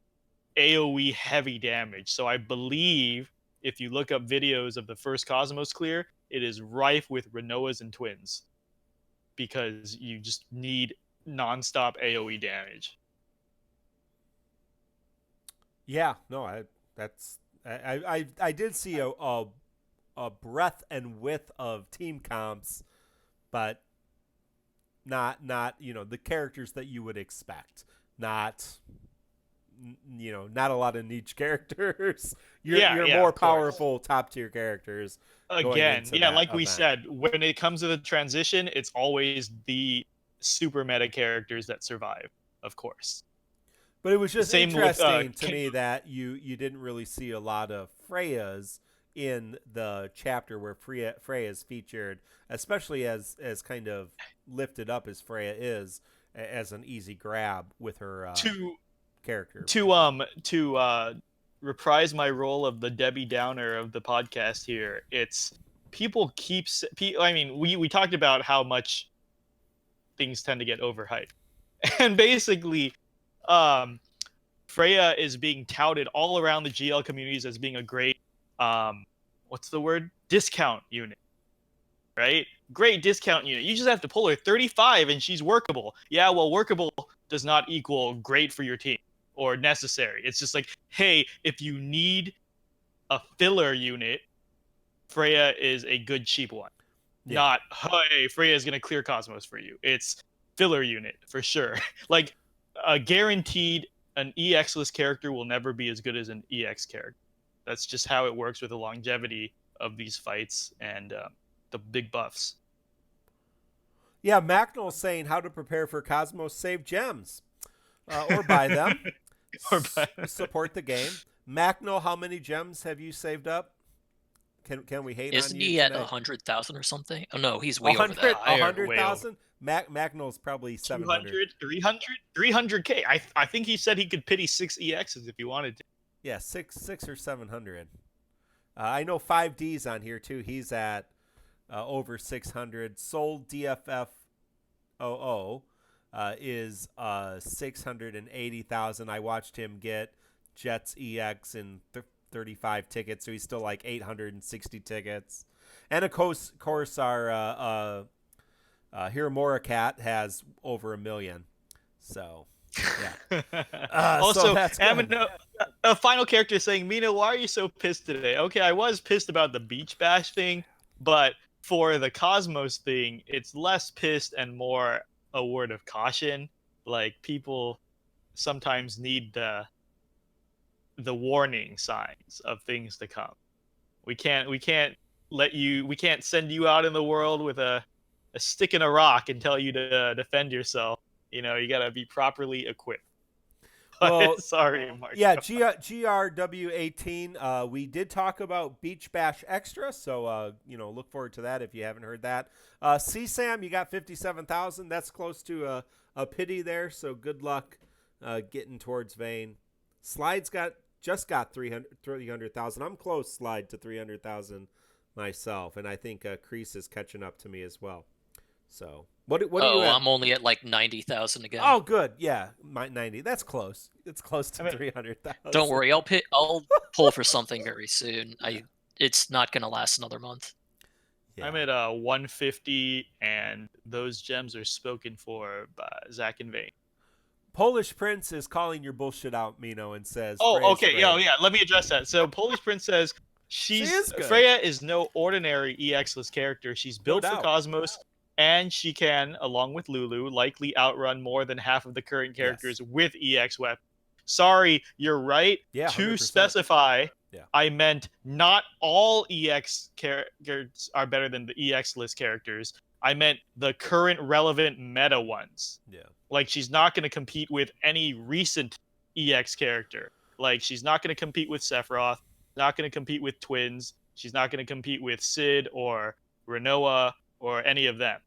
AoE heavy damage. So I believe if you look up videos of the first Cosmos clear, it is rife with Renoas and Twins. Because you just need nonstop AoE damage. Yeah, no, I did see a breadth and width of team comps, but not the characters that you would expect. Not a lot of niche characters. You're more powerful top tier characters. Again, like we said, when it comes to the transition, it's always the super meta characters that survive, of course. But it was just interesting to me that you didn't really see a lot of Freyas in the chapter where Freya is featured, especially as kind of lifted up as Freya is as an easy grab with her character. To reprise my role of the Debbie Downer of the podcast here, it's people we talked about how much things tend to get overhyped. And basically, Freya is being touted all around the GL communities as being a great, discount unit, right? Great discount unit. You just have to pull her 35 and she's workable. Yeah, well, workable does not equal great for your team or necessary. It's just like, hey, if you need a filler unit, Freya is a good cheap one. Yeah. Not, hey, Freya is going to clear Cosmos for you. It's filler unit for sure. Like, guaranteed an EX-less character will never be as good as an EX character. That's just how it works with the longevity of these fights and the big buffs. Yeah, Macnol's saying how to prepare for Cosmos save gems. Or buy them. Support the game. Macnol, how many gems have you saved up? Can we hate Isn't on you he at today? 100,000 or something? Oh no, he's way over that. 100,000? Macnol's probably 700. 200, 300K. I think he said he could pity 6 EXs if he wanted to. Yeah, six or 700. I know 5D's on here too. He's at over 600. Sold DFF 00 is 680,000. I watched him get Jets EX in 35 tickets, so he's still like 860 tickets. And of course our Hiramura Cat has over 1 million. So yeah. Also, so that's good. A final character saying, Mina, why are you so pissed today? Okay, I was pissed about the Beach Bash thing, but for the Cosmos thing, it's less pissed and more a word of caution. Like, people sometimes need the warning signs of things to come. We can't send you out in the world with a stick and a rock and tell you to defend yourself. You know, you gotta be properly equipped. Well, sorry, Mark. Yeah, GRW18. We did talk about Beach Bash Extra, so look forward to that if you haven't heard that. CSAM, you got 57,000. That's close to a pity there. So good luck getting towards Vayne. Slide's just got 300,000. I'm close, Slide, to 300,000 myself, and I think Crease is catching up to me as well. So what are you at? I'm only at like 90,000 again. Oh, good. Yeah, 90. That's close. It's close to 300,000. Don't worry, I'll pull for something very soon. It's not going to last another month. Yeah. I'm at 150, and those gems are spoken for by Zach and Vayne. Polish Prince is calling your bullshit out, Mino, and says, "Oh, okay, yeah. Let me address that." So Polish Prince says Freya is no ordinary EX-less character. She's built for Cosmos. And she can, along with Lulu, likely outrun more than half of the current characters with EX weapons. Sorry, you're right. Yeah, to specify, I meant not all EX characters are better than the EX-less characters. I meant the current relevant meta ones. Yeah. Like, she's not going to compete with any recent EX character. Like, she's not going to compete with Sephiroth, not going to compete with Twins. She's not going to compete with Cid or Renoa or any of them.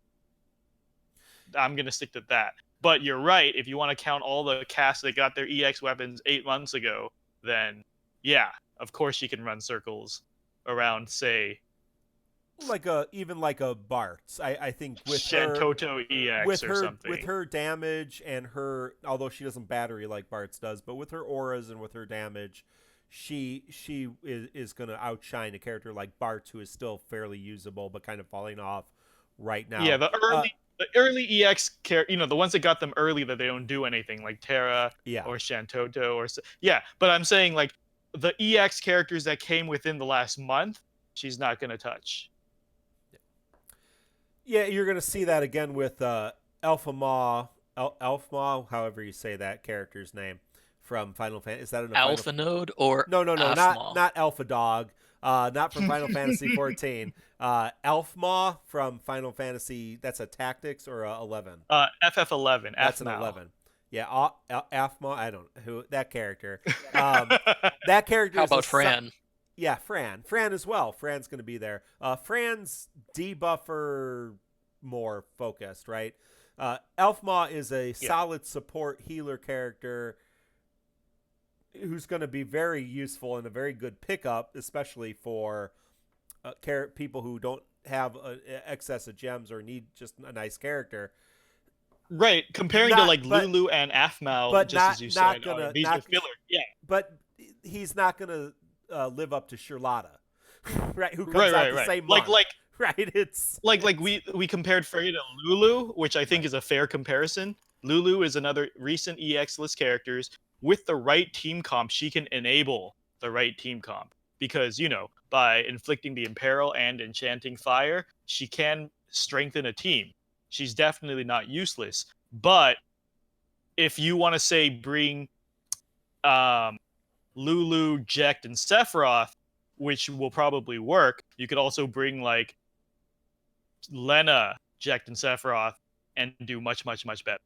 I'm going to stick to that. But you're right. If you want to count all the casts that got their EX weapons 8 months ago, then yeah, of course she can run circles around, say, even like a Bart's. I think with Shantoto EX or something. With her damage and her, although she doesn't battery like Bart's does, but with her auras and with her damage, she is going to outshine a character like Bart's, who is still fairly usable but kind of falling off right now. Yeah, the early EX character, the ones that got them early that they don't do anything, like Terra or Shantoto but I'm saying, like, the EX characters that came within the last month, she's not going to touch. Yeah, you're going to see that again with Elfma, however you say that character's name from Final Fantasy. Is that an Alpha Node or no, not Alpha Dog. Not from Final Fantasy 14. Elfma from Final Fantasy. That's a Tactics or a 11. FF11. That's an 11. Yeah, Elfma. I don't know who that character. That character. How about Fran? Yeah, Fran as well. Fran's going to be there. Fran's debuffer more focused, right? Elfma is a solid support healer character who's going to be very useful and a very good pickup, especially for people who don't have excess of gems or need just a nice character. Right, comparing to Lulu and Aphmau, as you said, these are filler. Yeah, but he's not going to live up to Charlotta, right? Who comes out the same month. Right, it's like we compared Freya to Lulu, which I think is a fair comparison. Lulu is another recent EX-less characters. With the right team comp, she can enable the right team comp because, by inflicting the Imperil and enchanting fire, she can strengthen a team. She's definitely not useless. But if you want to say bring Lulu, Jekt, and Sephiroth, which will probably work, you could also bring like Lena, Jekt, and Sephiroth and do much, much, much better.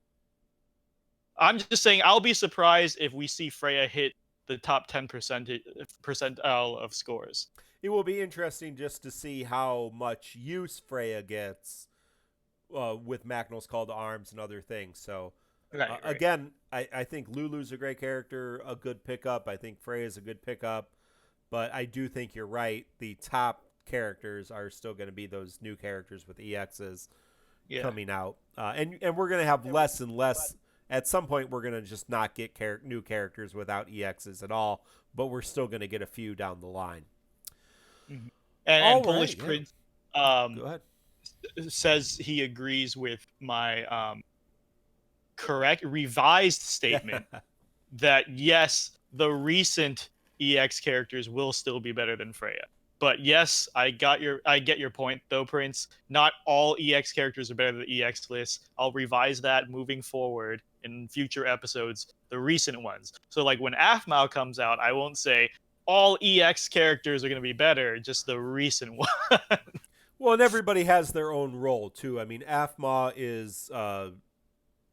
I'm just saying, I'll be surprised if we see Freya hit the top 10 percentile of scores. It will be interesting just to see how much use Freya gets with Macnol's Call to Arms and other things. So, Right. again, I think Lulu's a great character, a good pickup. I think Freya's a good pickup. But I do think you're right. The top characters are still going to be those new characters with EXs coming out. And we're going to have less and less. At some point, we're going to just not get new characters without EXs at all. But we're still going to get a few down the line. Mm-hmm. And Polish Prince Go ahead. says he agrees with my correct revised statement that yes, the recent EX characters will still be better than Freya. But yes, I get your point though, Prince. Not all EX characters are better than the EX list. I'll revise that moving forward in future episodes, the recent ones. So like when Aphmau comes out, I won't say all EX characters are going to be better, just the recent one. Well, and everybody has their own role too. I mean, Aphmau is a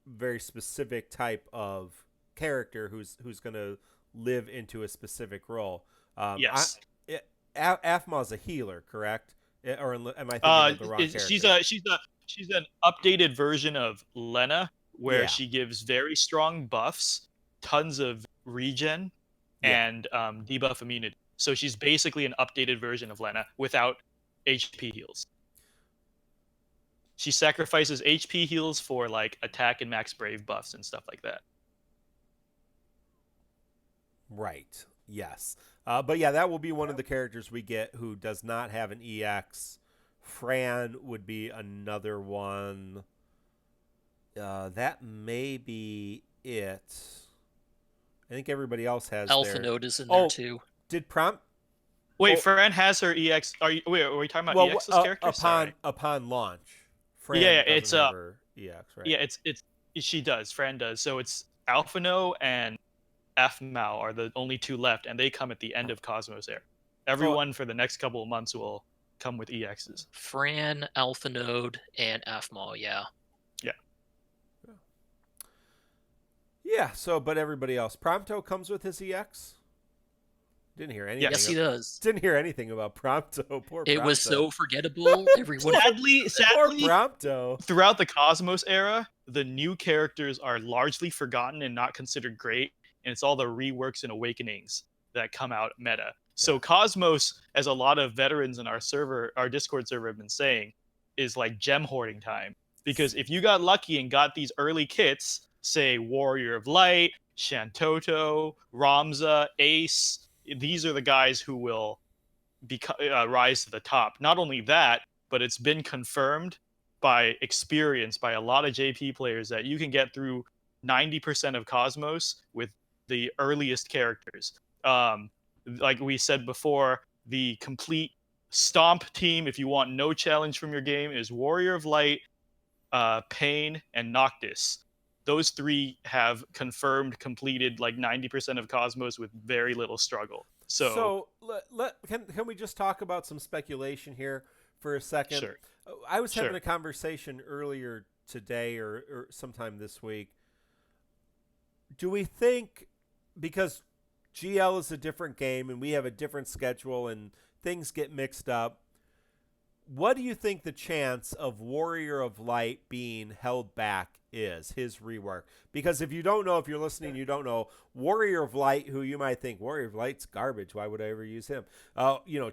very specific type of character who's going to live into a specific role. Yes. Aphmau's a healer, correct? Or am I thinking of the wrong character? She's an updated version of Lena, where she gives very strong buffs, tons of regen, and debuff immunity. So she's basically an updated version of Lena without HP heals. She sacrifices HP heals for like attack and max brave buffs and stuff like that. Right. Yes. But yeah, that will be one of the characters we get who does not have an EX. Fran would be another one. That may be it. I think everybody else has Alpha Node is in there too. Did Prompt? Wait, Fran has her EX. Are we talking about EX's characters? Upon launch. Fran it's have her EX, right? Yeah, she does. Fran does. So it's Alphino and Aphmau are the only two left, and they come at the end of Cosmos Era. Everyone for the next couple of months will come with EXs. Fran, Alpha Node, and Aphmau, yeah. Yeah, so, but everybody else. Prompto comes with his EX? Didn't hear anything. Yes, he does. Didn't hear anything about Prompto. Poor Prompto. It was so forgettable. Everyone. Sadly, poor Prompto. Throughout the Cosmos Era, the new characters are largely forgotten and not considered great, and it's all the reworks and awakenings that come out meta. So Cosmos, as a lot of veterans in our Discord server have been saying, is like gem hoarding time. Because if you got lucky and got these early kits, say Warrior of Light, Shantoto, Ramza, Ace, these are the guys who will rise to the top. Not only that, but it's been confirmed by experience by a lot of JP players that you can get through 90% of Cosmos with the earliest characters. Like we said before, the complete stomp team, if you want no challenge from your game, is Warrior of Light, Pain, and Noctis. Those three have confirmed completed like 90% of Cosmos with very little struggle. So can we just talk about some speculation here for a second? Sure. I was having a conversation earlier today or sometime this week. Do we think, because GL is a different game and we have a different schedule and things get mixed up, what do you think the chance of Warrior of Light being held back is, his rework? Because if you don't know, if you're listening, you don't know, Warrior of Light, who you might think, Warrior of Light's garbage, why would I ever use him?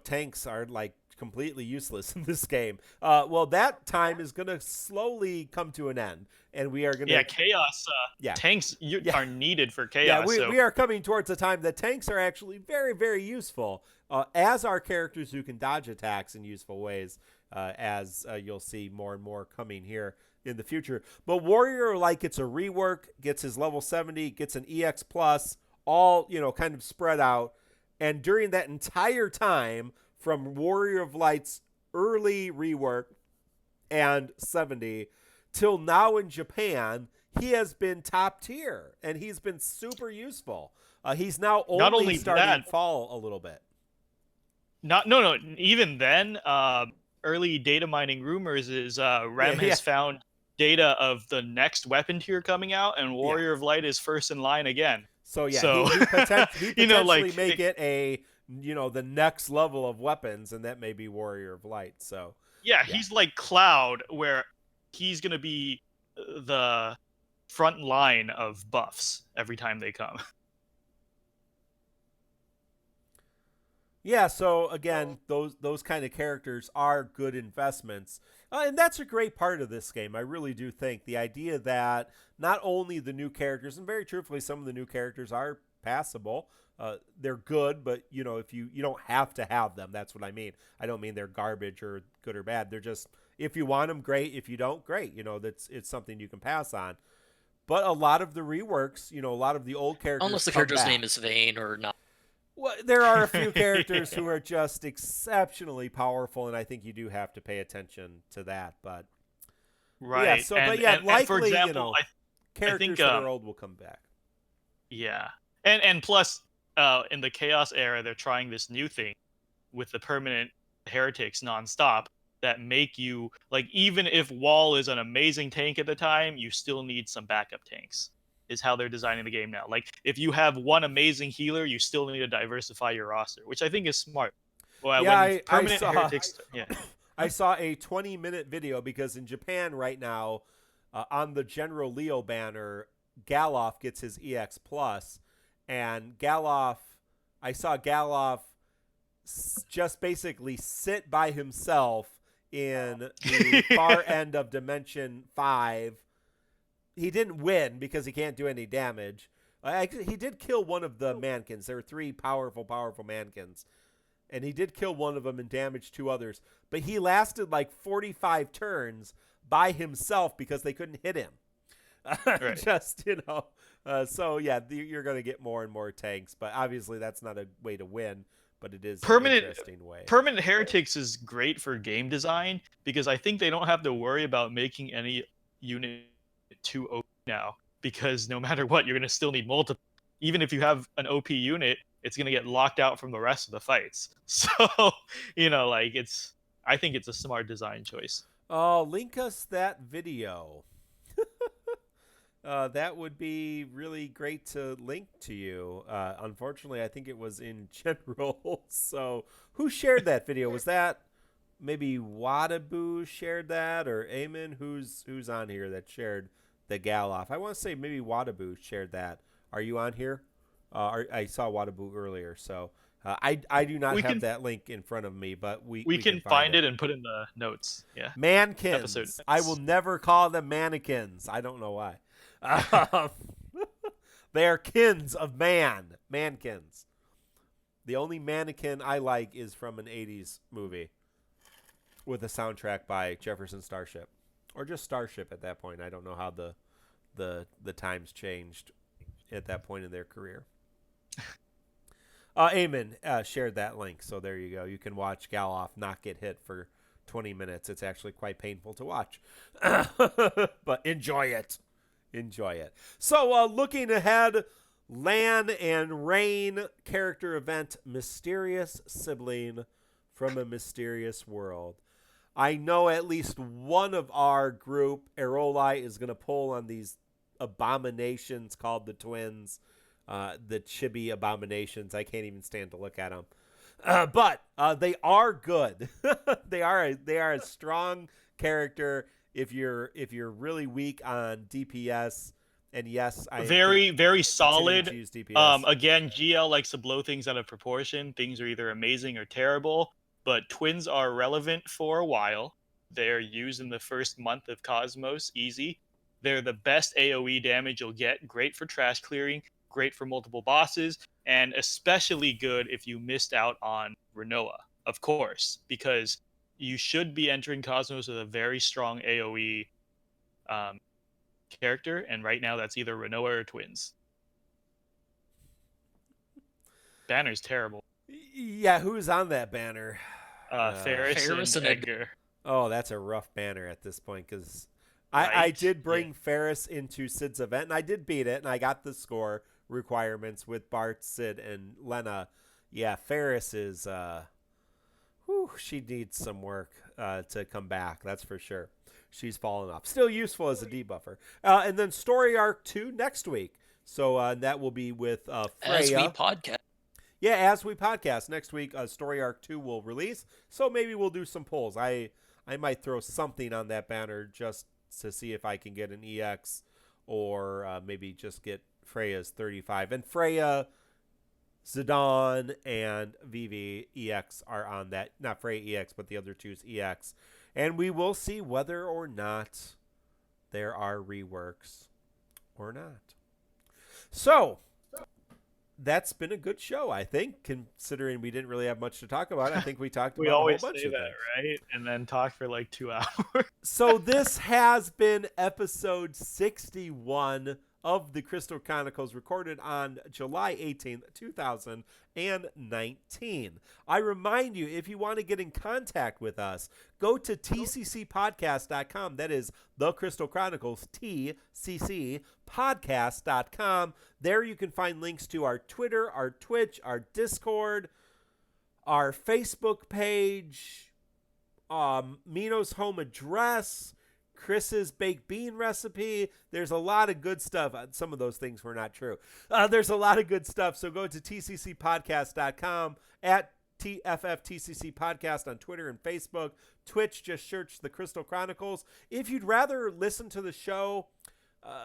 Tanks are like completely useless in this game. Well, that time is going to slowly come to an end, and we are going to... Yeah, Chaos, tanks are needed for Chaos. Yeah, we are coming towards a time that tanks are actually very, very useful, as are characters who can dodge attacks in useful ways, as you'll see more and more coming here in the future. But Warrior, like, gets a rework, gets his level 70, gets an EX plus, all, kind of spread out. And during that entire time, from Warrior of Light's early rework and 70 till now in Japan, he has been top tier, and he's been super useful. He's now only starting to fall a little bit. Even then, early data mining rumors is Rem has found data of the next weapon tier coming out, and Warrior of Light is first in line again. So yeah, so he potentially you know, like, make it a the next level of weapons, and that may be Warrior of Light. So yeah, he's like Cloud, where he's gonna be the front line of buffs every time they come. Yeah, so again, those kind of characters are good investments. And that's a great part of this game. I really do think the idea that not only the new characters, and very truthfully, some of the new characters are passable. They're good, but if you don't have to have them. That's what I mean. I don't mean they're garbage or good or bad. They're just, if you want them, great. If you don't, great. It's something you can pass on. But a lot of the reworks, a lot of the old characters, unless the character's name is Vayne or not. Well, there are a few characters who are just exceptionally powerful, and I think you do have to pay attention to that. But right, yeah. So, likely, for example, characters that are old will come back. Yeah, and plus, in the Chaos era, they're trying this new thing with the permanent heretics nonstop that make you, like, even if Wall is an amazing tank at the time, you still need some backup tanks. Is how they're designing the game now. Like, if you have one amazing healer, you still need to diversify your roster, which I think is smart. Well, yeah, heretics. Yeah, I saw a 20-minute video because in Japan right now, on the General Leo banner, Galoff gets his EX plus, and I saw Galoff just basically sit by himself in the far end of Dimension 5. He didn't win because he can't do any damage. He did kill one of the mankins. There were 3 powerful mankins. And he did kill one of them and damage 2 others. But he lasted like 45 turns by himself because they couldn't hit him. Right. So, yeah, you're going to get more and more tanks. But obviously that's not a way to win. But it is an interesting way. Permanent Heretics is great for game design because I think they don't have to worry about making any unit too OP now, because no matter what, you're going to still need multiple. Even if you have an OP unit, it's going to get locked out from the rest of the fights. So, I think it's a smart design choice. Oh, link us that video. That would be really great to link to you. Unfortunately, I think it was in general. So who shared that video? Was that maybe Wadaboo shared that, or Eamon? Who's on here that shared the Galoff? I want to say maybe Wadaboo shared that. Are you on here? I saw Wadaboo earlier, so I do not have that link in front of me, but we can find it and put in the notes. Yeah, mankins. I will never call them mannequins. I don't know why. They are kins of mankins. The only mannequin I like is from an 80s movie with a soundtrack by Jefferson Starship, or just Starship at that point. I don't know how the times changed at that point in their career. Eamon shared that link, so there you go. You can watch Galoff not get hit for 20 minutes. It's actually quite painful to watch, but enjoy it. Enjoy it. So looking ahead, Lan and Rain character event, Mysterious Sibling from a Mysterious World. I know at least one of our group, Eroli, is going to pull on these abominations called the twins, the chibi abominations. I can't even stand to look at them. But they are good. They are a strong character if you're really weak on DPS. And yes, I very solid. DPS. Again, GL likes to blow things out of proportion. Things are either amazing or terrible, but twins are relevant for a while. They're used in the first month of Cosmos, easy. They're the best AoE damage you'll get. Great for trash clearing, great for multiple bosses, and especially good if you missed out on Renoa, of course, because you should be entering Cosmos with a very strong AoE character, and right now that's either Renoa or twins. Banner's terrible. Yeah, who's on that banner? Ferris and Edgar. Oh, that's a rough banner at this point, because I did bring Ferris into Cid's event, and I did beat it, and I got the score requirements with Bart, Cid, and Lena. Yeah, Ferris is... she needs some work to come back, that's for sure. she's fallen off. Still useful as a debuffer. And then Story Arc 2 next week. So that will be with Freya. As we podcast. Yeah, as we podcast. Next week, Story Arc 2 will release. So maybe we'll do some polls. I might throw something on that banner just to see if I can get an EX or maybe just get Freya's 35. And Freya, Zidane, and Vivi EX are on that. Not Freya EX, but the other two's EX. And we will see whether or not there are reworks or not. So, that's been a good show, I think, considering we didn't really have much to talk about. I think we talked about a whole bunch of things. We always say that, right? And then talk for like 2 hours. So this has been episode 61 of the Crystal Chronicles, recorded on July 18th, 2019. I remind you, if you want to get in contact with us, go to tccpodcast.com. That is The Crystal Chronicles, tccpodcast.com. There you can find links to our Twitter, our Twitch, our Discord, our Facebook page, Mino's home address, Chris's baked bean recipe. There's a lot of good stuff. Some of those things were not true. There's a lot of good stuff. So go to tccpodcast.com, at TFFTCC Podcast on Twitter and Facebook. Twitch, just search The Crystal Chronicles. If you'd rather listen to the show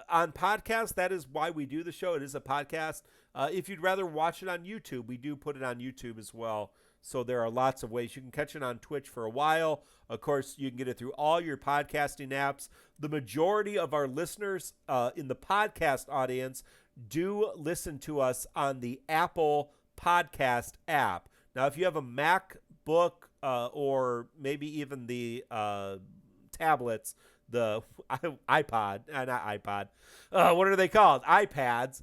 on podcast, that is why we do the show. It is a podcast. If you'd rather watch it on YouTube, we do put it on YouTube as well. So there are lots of ways. You can catch it on Twitch for a while. Of course, you can get it through all your podcasting apps. The majority of our listeners in the podcast audience do listen to us on the Apple Podcast app. Now, if you have a MacBook or maybe even the tablets, the iPod, not iPod, what are they called? iPads.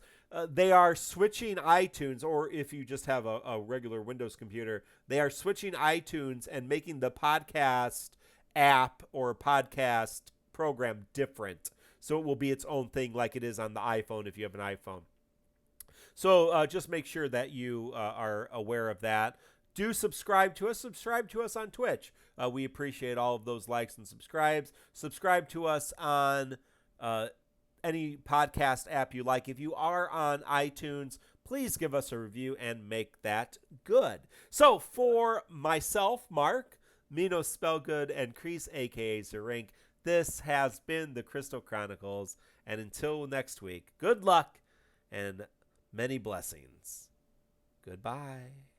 They are switching iTunes, or if you just have a regular Windows computer, they are switching iTunes and making the podcast app or podcast program different. So it will be its own thing like it is on the iPhone if you have an iPhone. So just make sure that you are aware of that. Do subscribe to us. Subscribe to us on Twitch. We appreciate all of those likes and subscribes. Subscribe to us on any podcast app you like. If you are on iTunes, please give us a review and make that good. So for myself, Mark, Mino Spellgood, and Kreese, a.k.a. Zerink, this has been the Crystal Chronicles. And until next week, good luck and many blessings. Goodbye.